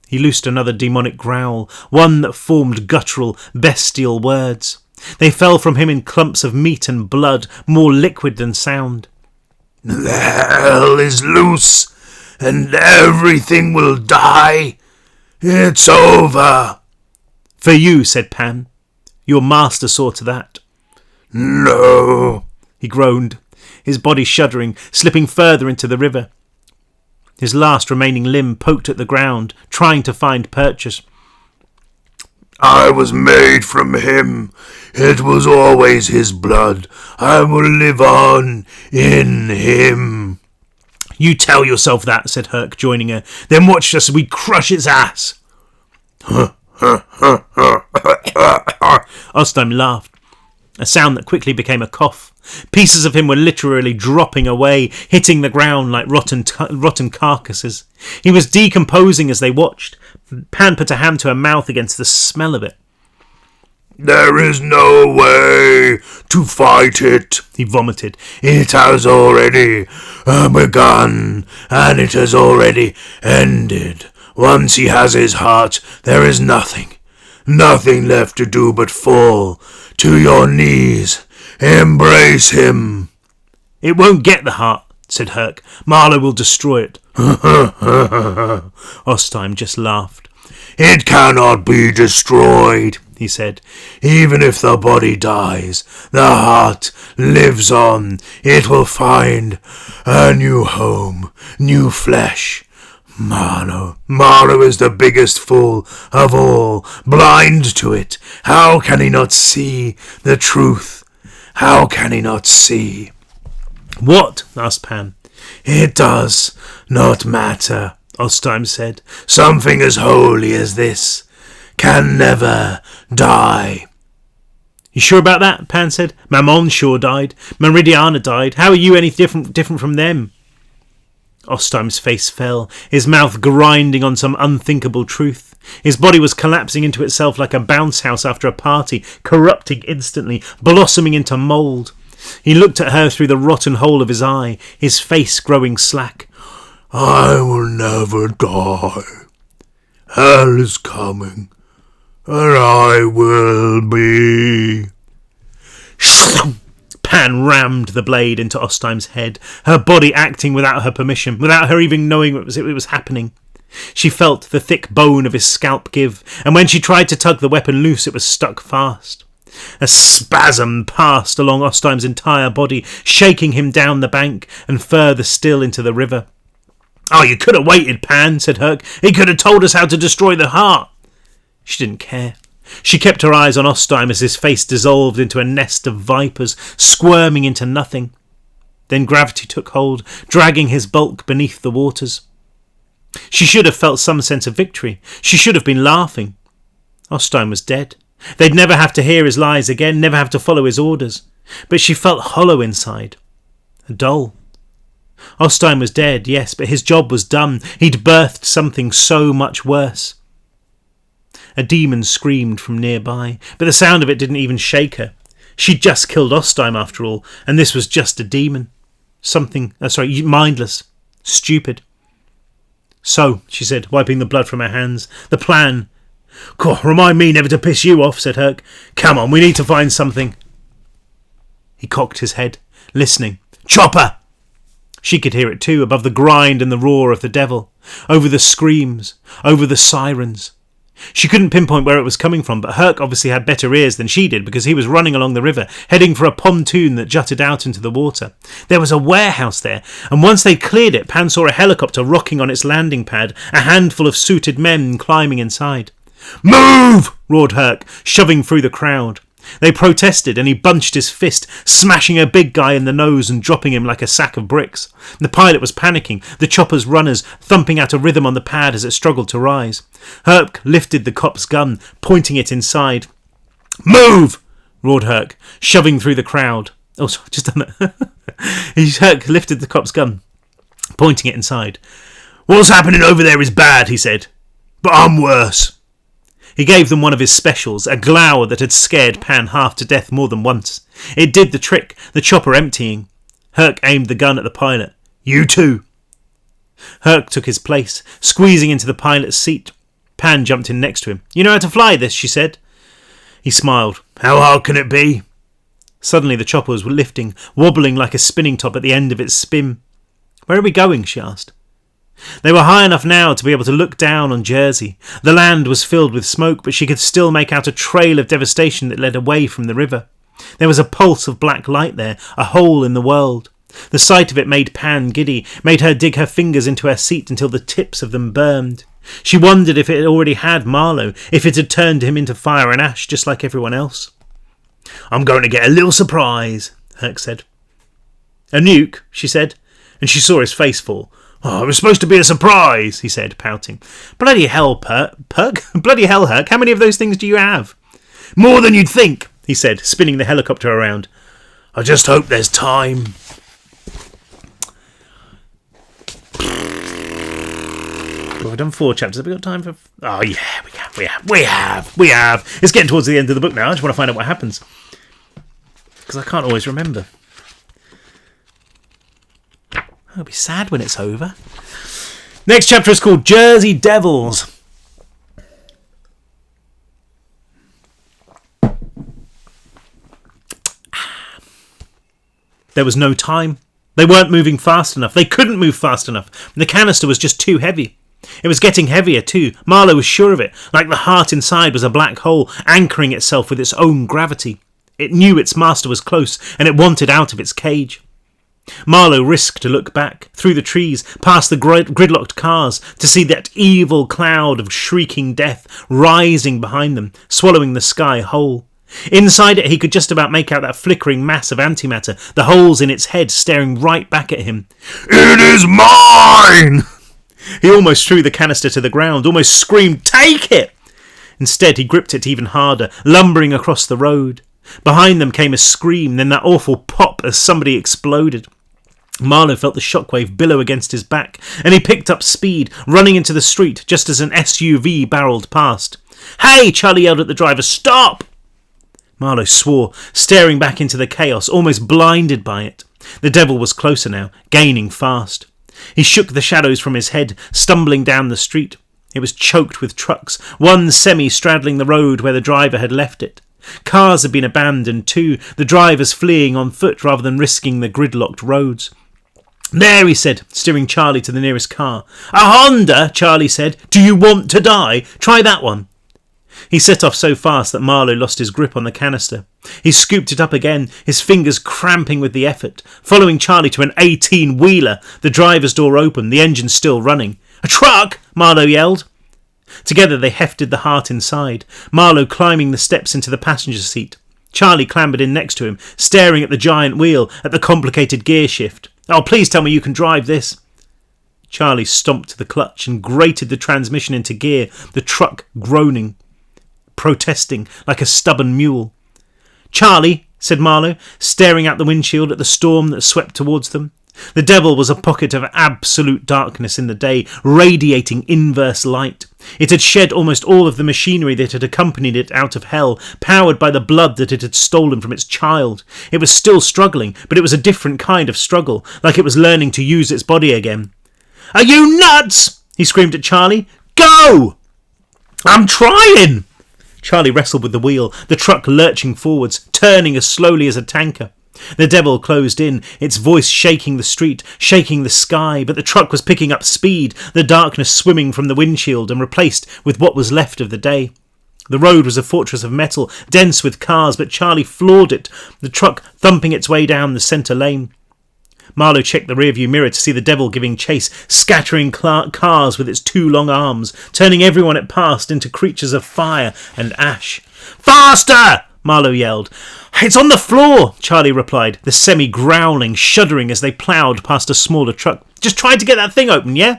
He loosed another demonic growl, one that formed guttural, bestial words. They fell from him in clumps of meat and blood, more liquid than sound. "The hell is loose, and everything will die. It's over." "For you," said Pan. "Your master saw to that." "No," he groaned, his body shuddering, slipping further into the river. His last remaining limb poked at the ground, trying to find purchase. "I was made from him. It was always his blood. I will live on in him." "You tell yourself that," said Herc, joining her. "Then watch us as we crush its ass." Ostheim laughed, a sound that quickly became a cough. Pieces of him were literally dropping away, hitting the ground like rotten carcasses. He was decomposing as they watched. Pan put a hand to her mouth against the smell of it. "There is no way to fight it," he vomited. "It has already begun, and it has already ended. Once he has his heart, there is nothing left to do but fall to your knees. Embrace him." "It won't get the heart," said Herc. "Marlowe will destroy it." Ostheim just laughed. "It cannot be destroyed," he said. "Even if the body dies, the heart lives on. It will find a new home, new flesh. Marlowe is the biggest fool of all, blind to it. How can he not see the truth? How can he not see?" "What?" asked Pan. "It does not matter," Ostheim said. "Something as holy as this can never die." You sure about that? Pan said. Mammon sure died. Meridiana died. How are you any different from them? Ostheim's face fell, his mouth grinding on some unthinkable truth. His body was collapsing into itself like a bounce house after a party, corrupting instantly, blossoming into mould. He looked at her through the rotten hole of his eye, his face growing slack. I will never die. Hell is coming, and I will be... Pan rammed the blade into Ostheim's head, her body acting without her permission, without her even knowing it was happening. She felt the thick bone of his scalp give, and when she tried to tug the weapon loose, it was stuck fast. A spasm passed along Ostheim's entire body, shaking him down the bank and further still into the river. "Oh, you could have waited, Pan," said Herc. "He could have told us how to destroy the heart." She didn't care. She kept her eyes on Ostheim as his face dissolved into a nest of vipers, squirming into nothing. Then gravity took hold, dragging his bulk beneath the waters. She should have felt some sense of victory. She should have been laughing. Ostheim was dead. They'd never have to hear his lies again, never have to follow his orders. But she felt hollow inside. Dull. Ostheim was dead, yes, but his job was done. He'd birthed something so much worse. A demon screamed from nearby, but the sound of it didn't even shake her. She'd just killed Ostheim after all, and this was just a demon. Mindless. Stupid. "So," she said, wiping the blood from her hands, "the plan." "Remind me never to piss you off," said Herc. "Come on, we need to find something." He cocked his head, listening. "Chopper!" She could hear it too, above the grind and the roar of the devil, over the screams, over the sirens. She couldn't pinpoint where it was coming from, but Herc obviously had better ears than she did because he was running along the river, heading for a pontoon that jutted out into the water. There was a warehouse there, and once they'd cleared it, Pan saw a helicopter rocking on its landing pad, a handful of suited men climbing inside. "Move!" roared Herc, shoving through the crowd. They protested, and he bunched his fist, smashing a big guy in the nose and dropping him like a sack of bricks. The pilot was panicking, the chopper's runners thumping out a rhythm on the pad as it struggled to rise. Herc lifted the cop's gun, pointing it inside. "Move!" roared Herc, shoving through the crowd. Oh, sorry, just done that. Herc lifted the cop's gun, pointing it inside. "What's happening over there is bad," he said, "but I'm worse." He gave them one of his specials, a glower that had scared Pan half to death more than once. It did the trick, the chopper emptying. Herc aimed the gun at the pilot. "You too." Herc took his place, squeezing into the pilot's seat. Pan jumped in next to him. "You know how to fly this?" she said. He smiled. "How hard can it be?" Suddenly the chopper was lifting, wobbling like a spinning top at the end of its spin. "Where are we going?" she asked. They were high enough now to be able to look down on Jersey. The land was filled with smoke, but she could still make out a trail of devastation that led away from the river. There was a pulse of black light there, a hole in the world. The sight of it made Pan giddy, made her dig her fingers into her seat until the tips of them burned. She wondered if it already had Marlowe, if it had turned him into fire and ash just like everyone else. "I'm going to get a little surprise," Herc said. "A nuke?" she said, and she saw his face fall. "Oh, it was supposed to be a surprise," he said, pouting. "Bloody hell, Bloody hell, Herc, how many of those things do you have?" "More than you'd think," he said, spinning the helicopter around. "I just hope there's time." We've done 4 chapters. Have we got time for... Oh, yeah, we have. It's getting towards the end of the book now. I just want to find out what happens, because I can't always remember. I'll be sad when it's over. Next chapter is called Jersey Devils. There was no time. They weren't moving fast enough. They couldn't move fast enough. The canister was just too heavy. It was getting heavier too. Marlowe was sure of it, like the heart inside was a black hole, anchoring itself with its own gravity. It knew its master was close, and it wanted out of its cage. Marlowe risked to look back, through the trees, past the gridlocked cars, to see that evil cloud of shrieking death rising behind them, swallowing the sky whole. Inside it he could just about make out that flickering mass of antimatter, the holes in its head staring right back at him. "It is mine!" He almost threw the canister to the ground, almost screamed, "Take it!" Instead he gripped it even harder, lumbering across the road. Behind them came a scream, then that awful pop as somebody exploded. Marlowe felt the shockwave billow against his back, and he picked up speed, running into the street just as an SUV barreled past. "Hey!" Charlie yelled at the driver. "Stop!" Marlowe swore, staring back into the chaos, almost blinded by it. The devil was closer now, gaining fast. He shook the shadows from his head, stumbling down the street. It was choked with trucks, one semi straddling the road where the driver had left it. Cars had been abandoned too, the drivers fleeing on foot rather than risking the gridlocked roads. "There," he said, steering Charlie to the nearest car. "A Honda," Charlie said. "Do you want to die? Try that one." He set off so fast that Marlowe lost his grip on the canister. He scooped it up again, his fingers cramping with the effort, following Charlie to an 18-wheeler, the driver's door open, the engine still running. "A truck!" Marlowe yelled. Together they hefted the heart inside, Marlowe climbing the steps into the passenger seat. Charlie clambered in next to him, staring at the giant wheel, at the complicated gear shift. "Oh, please tell me you can drive this." Charlie stomped the clutch and grated the transmission into gear, the truck groaning, protesting like a stubborn mule. "Charlie," said Marlowe, staring out the windshield at the storm that swept towards them. The devil was a pocket of absolute darkness in the day, radiating inverse light. It had shed almost all of the machinery that had accompanied it out of hell, powered by the blood that it had stolen from its child. It was still struggling, but it was a different kind of struggle, like it was learning to use its body again. "Are you nuts?" he screamed at Charlie. "Go!" "I'm trying!" Charlie wrestled with the wheel, the truck lurching forwards, turning as slowly as a tanker. The devil closed in, its voice shaking the street, shaking the sky, but the truck was picking up speed, the darkness swimming from the windshield and replaced with what was left of the day. The road was a fortress of metal, dense with cars, but Charlie floored it, the truck thumping its way down the centre lane. Marlowe checked the rearview mirror to see the devil giving chase, scattering cars with its two long arms, turning everyone it passed into creatures of fire and ash. "Faster!" Marlowe yelled. "It's on the floor," Charlie replied, the semi-growling, shuddering as they ploughed past a smaller truck. "Just try to get that thing open, yeah?"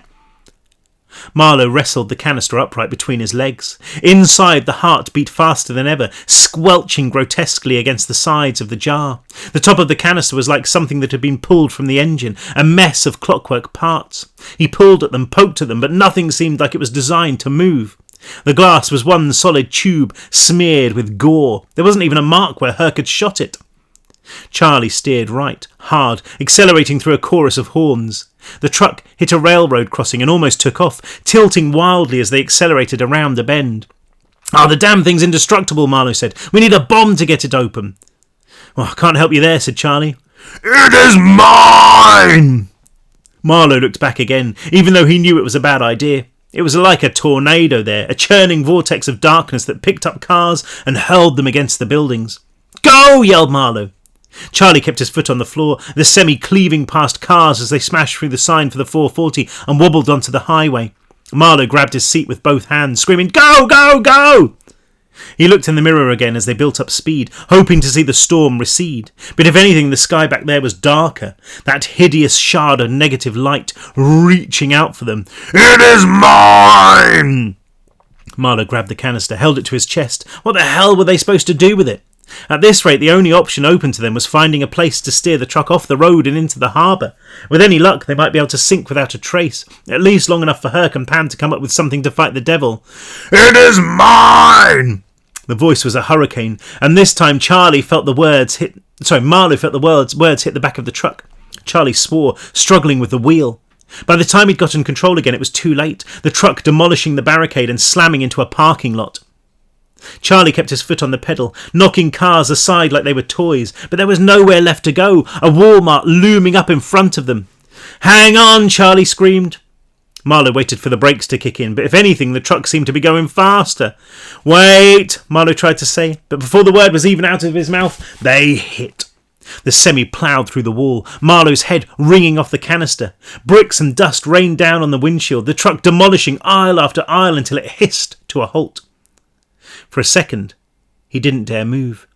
Marlowe wrestled the canister upright between his legs. Inside, the heart beat faster than ever, squelching grotesquely against the sides of the jar. The top of the canister was like something that had been pulled from the engine, a mess of clockwork parts. He pulled at them, poked at them, but nothing seemed like it was designed to move. The glass was one solid tube, smeared with gore. There wasn't even a mark where Herc had shot it. Charlie steered right, hard, accelerating through a chorus of horns. The truck hit a railroad crossing and almost took off, tilting wildly as they accelerated around a bend. "Oh, the damn thing's indestructible," Marlowe said. "We need a bomb to get it open." "Well, I can't help you there," said Charlie. "It is mine!" Marlowe looked back again, even though he knew it was a bad idea. It was like a tornado there, a churning vortex of darkness that picked up cars and hurled them against the buildings. "Go!" yelled Marlowe. Charlie kept his foot on the floor, the semi cleaving past cars as they smashed through the sign for the 440 and wobbled onto the highway. Marlowe grabbed his seat with both hands, screaming, "Go, go, go!" He looked in the mirror again as they built up speed, hoping to see the storm recede. But if anything, the sky back there was darker, that hideous shard of negative light reaching out for them. "It is mine!" Marlowe grabbed the canister, held it to his chest. What the hell were they supposed to do with it? At this rate, the only option open to them was finding a place to steer the truck off the road and into the harbour. With any luck, they might be able to sink without a trace, at least long enough for Herc and Pam to come up with something to fight the devil. "It is mine!" The voice was a hurricane, and this time Marlowe felt the words hit the back of the truck. Charlie swore, struggling with the wheel. By the time he'd gotten control again, it was too late, the truck demolishing the barricade and slamming into a parking lot. Charlie kept his foot on the pedal, knocking cars aside like they were toys, but there was nowhere left to go, a Walmart looming up in front of them. "Hang on!" Charlie screamed. Marlowe waited for the brakes to kick in, but if anything, the truck seemed to be going faster. "Wait!" Marlowe tried to say, but before the word was even out of his mouth, they hit. The semi ploughed through the wall, Marlowe's head ringing off the canister. Bricks and dust rained down on the windshield, the truck demolishing aisle after aisle until it hissed to a halt. For a second, he didn't dare move.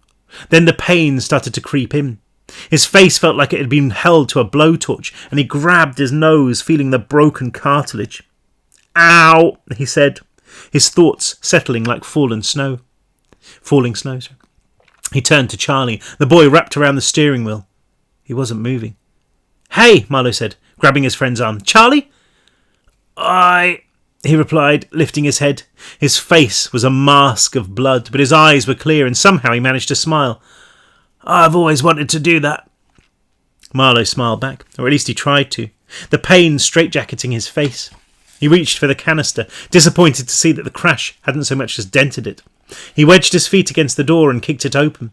Then the pain started to creep in. His face felt like it had been held to a blowtorch, and he grabbed his nose, feeling the broken cartilage. "Ow!" he said, his thoughts settling like falling snow. He turned to Charlie, the boy wrapped around the steering wheel. He wasn't moving. "Hey," Marlowe said, grabbing his friend's arm. "Charlie?" He replied, lifting his head. His face was a mask of blood, but his eyes were clear, and somehow he managed to smile. "I've always wanted to do that." Marlowe smiled back, or at least he tried to, the pain straitjacketing his face. He reached for the canister, disappointed to see that the crash hadn't so much as dented it. He wedged his feet against the door and kicked it open.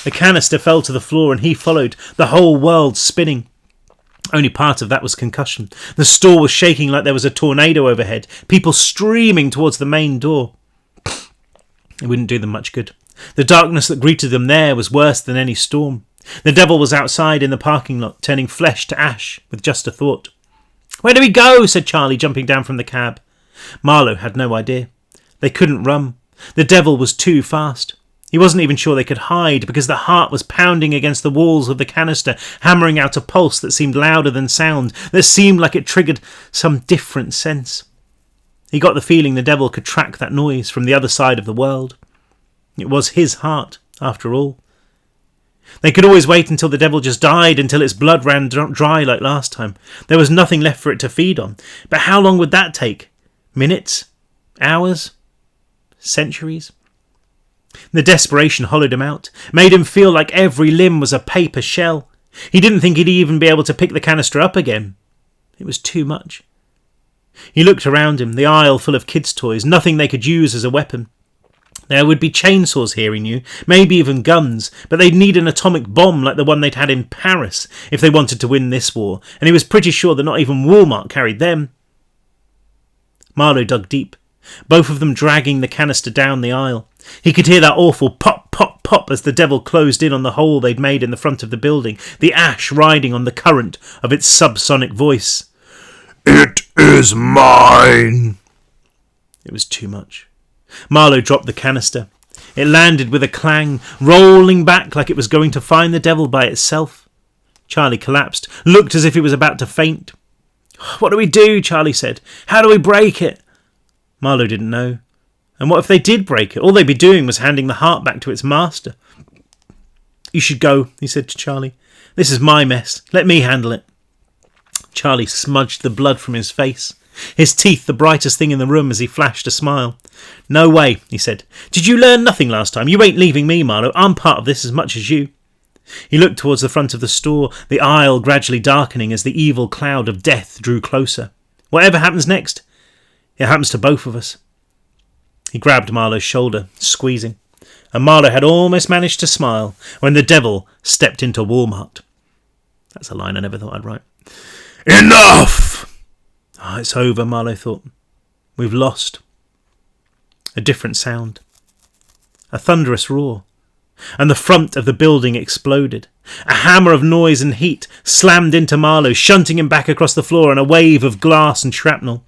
The canister fell to the floor and he followed, the whole world spinning. Only part of that was concussion. The store was shaking like there was a tornado overhead, people streaming towards the main door. It wouldn't do them much good. The darkness that greeted them there was worse than any storm. The devil was outside in the parking lot, turning flesh to ash with just a thought. "Where do we go?" said Charlie, jumping down from the cab. Marlowe had no idea. They couldn't run. The devil was too fast. He wasn't even sure they could hide, because the heart was pounding against the walls of the canister, hammering out a pulse that seemed louder than sound, that seemed like it triggered some different sense. He got the feeling the devil could track that noise from the other side of the world. It was his heart, after all. They could always wait until the devil just died, until its blood ran dry like last time. There was nothing left for it to feed on. But how long would that take? Minutes? Hours? Centuries? The desperation hollowed him out, made him feel like every limb was a paper shell. He didn't think he'd even be able to pick the canister up again. It was too much. He looked around him, the aisle full of kids' toys, nothing they could use as a weapon. There would be chainsaws here, he knew, maybe even guns, but they'd need an atomic bomb like the one they'd had in Paris if they wanted to win this war, and he was pretty sure that not even Walmart carried them. Marlowe dug deep, both of them dragging the canister down the aisle. He could hear that awful pop, pop, pop as the devil closed in on the hole they'd made in the front of the building, the ash riding on the current of its subsonic voice. "It is mine." It was too much. Marlowe dropped the canister. It landed with a clang, rolling back like it was going to find the devil by itself. Charlie collapsed, looked as if he was about to faint. "What do we do?" Charlie said. "How do we break it?" Marlowe didn't know. And what if they did break it? All they'd be doing was handing the heart back to its master. "You should go," he said to Charlie. "This is my mess. Let me handle it." Charlie smudged the blood from his face, his teeth the brightest thing in the room as he flashed a smile. "No way," he said. "Did you learn nothing last time? You ain't leaving me, Marlowe. I'm part of this as much as you." He looked towards the front of the store, the aisle gradually darkening as the evil cloud of death drew closer. "Whatever happens next, it happens to both of us." He grabbed Marlowe's shoulder, squeezing, and Marlowe had almost managed to smile when the devil stepped into Walmart. That's a line I never thought I'd write. "Enough!" It's over, Marlowe thought. We've lost. A different sound. A thunderous roar. And the front of the building exploded. A hammer of noise and heat slammed into Marlowe, shunting him back across the floor in a wave of glass and shrapnel.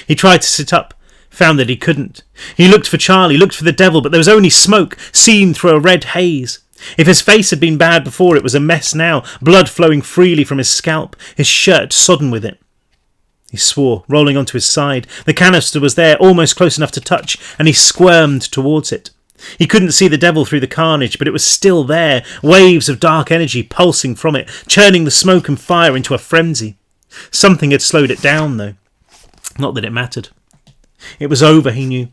He tried to sit up, found that he couldn't. He looked for Charlie, looked for the devil, but there was only smoke, seen through a red haze. If his face had been bad before, it was a mess now, blood flowing freely from his scalp, his shirt sodden with it. He swore, rolling onto his side. The canister was there, almost close enough to touch, and he squirmed towards it. He couldn't see the devil through the carnage, but it was still there, waves of dark energy pulsing from it, churning the smoke and fire into a frenzy. Something had slowed it down, though. Not that it mattered. It was over, he knew.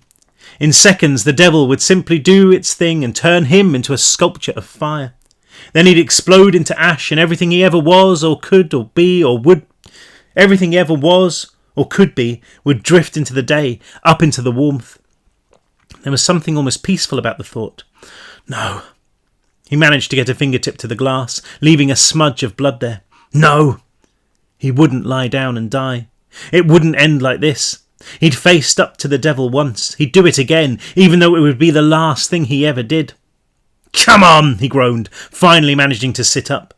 In seconds, the devil would simply do its thing and turn him into a sculpture of fire. Then he'd explode into ash, and everything he ever was or could or be or would... Everything he ever was or could be would drift into the day, up into the warmth. There was something almost peaceful about the thought. No. He managed to get a fingertip to the glass, leaving a smudge of blood there. No. He wouldn't lie down and die. It wouldn't end like this. He'd faced up to the devil once. He'd do it again, even though it would be the last thing he ever did. "Come on," he groaned, finally managing to sit up.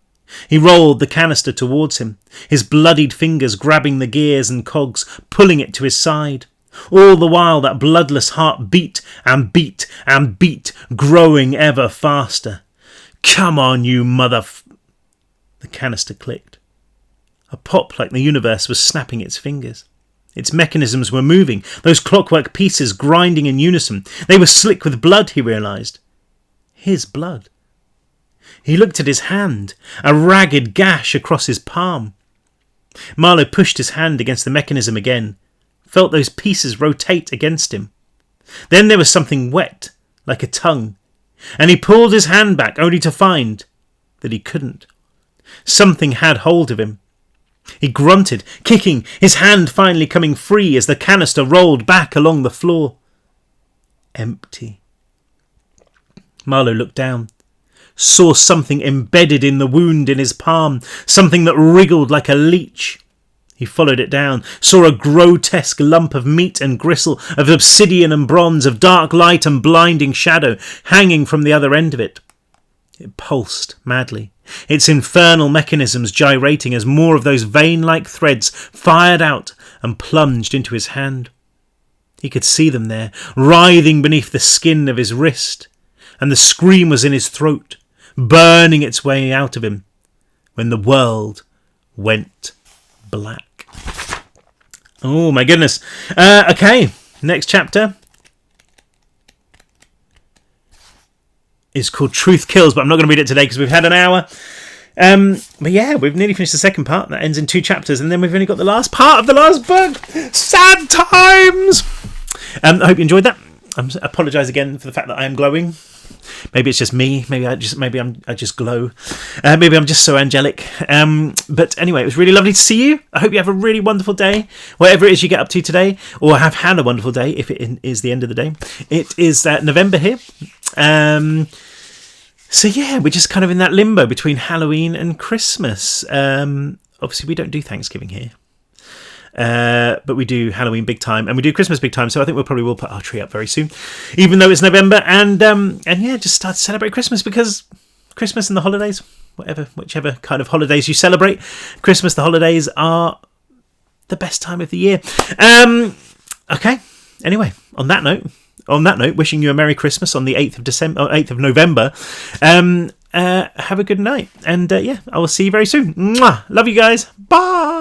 He rolled the canister towards him, his bloodied fingers grabbing the gears and cogs, pulling it to his side. All the while that bloodless heart beat and beat and beat, growing ever faster. "Come on, you The canister clicked. A pop like the universe was snapping its fingers. Its mechanisms were moving, those clockwork pieces grinding in unison. They were slick with blood, he realised. His blood. He looked at his hand, a ragged gash across his palm. Marlowe pushed his hand against the mechanism again, felt those pieces rotate against him. Then there was something wet, like a tongue, and he pulled his hand back only to find that he couldn't. Something had hold of him. He grunted, kicking, his hand finally coming free as the canister rolled back along the floor. Empty. Marlowe looked down, saw something embedded in the wound in his palm, something that wriggled like a leech. He followed it down, saw a grotesque lump of meat and gristle, of obsidian and bronze, of dark light and blinding shadow, hanging from the other end of it. It pulsed madly, its infernal mechanisms gyrating as more of those vein-like threads fired out and plunged into his hand. He could see them there, writhing beneath the skin of his wrist, and the scream was in his throat, burning its way out of him, when the world went black. Oh my goodness. Okay, next chapter is called Truth Kills, but I'm not going to read it today because we've had an hour. But yeah, we've nearly finished the second part. That ends in 2 chapters, and then we've only got the last part of the last book. Sad times! I hope you enjoyed that. I apologise again for the fact that I am glowing. Maybe it's just me. Maybe I just glow. Maybe I'm just so angelic. But anyway, it was really lovely to see you. I hope you have a really wonderful day, whatever it is you get up to today, or have had a wonderful day if it is the end of the day. It is November here. So yeah, we're just kind of in that limbo between Halloween and Christmas. Obviously, we don't do Thanksgiving here. But we do Halloween big time, and we do Christmas big time. So I think we'll put our tree up very soon, even though it's November. And yeah, just start to celebrate Christmas, because Christmas and the holidays, whichever kind of holidays you celebrate, Christmas, the holidays are the best time of the year. Okay. Anyway, on that note, wishing you a Merry Christmas on the 8th of November. Have a good night, and yeah, I will see you very soon. Mwah! Love you guys. Bye.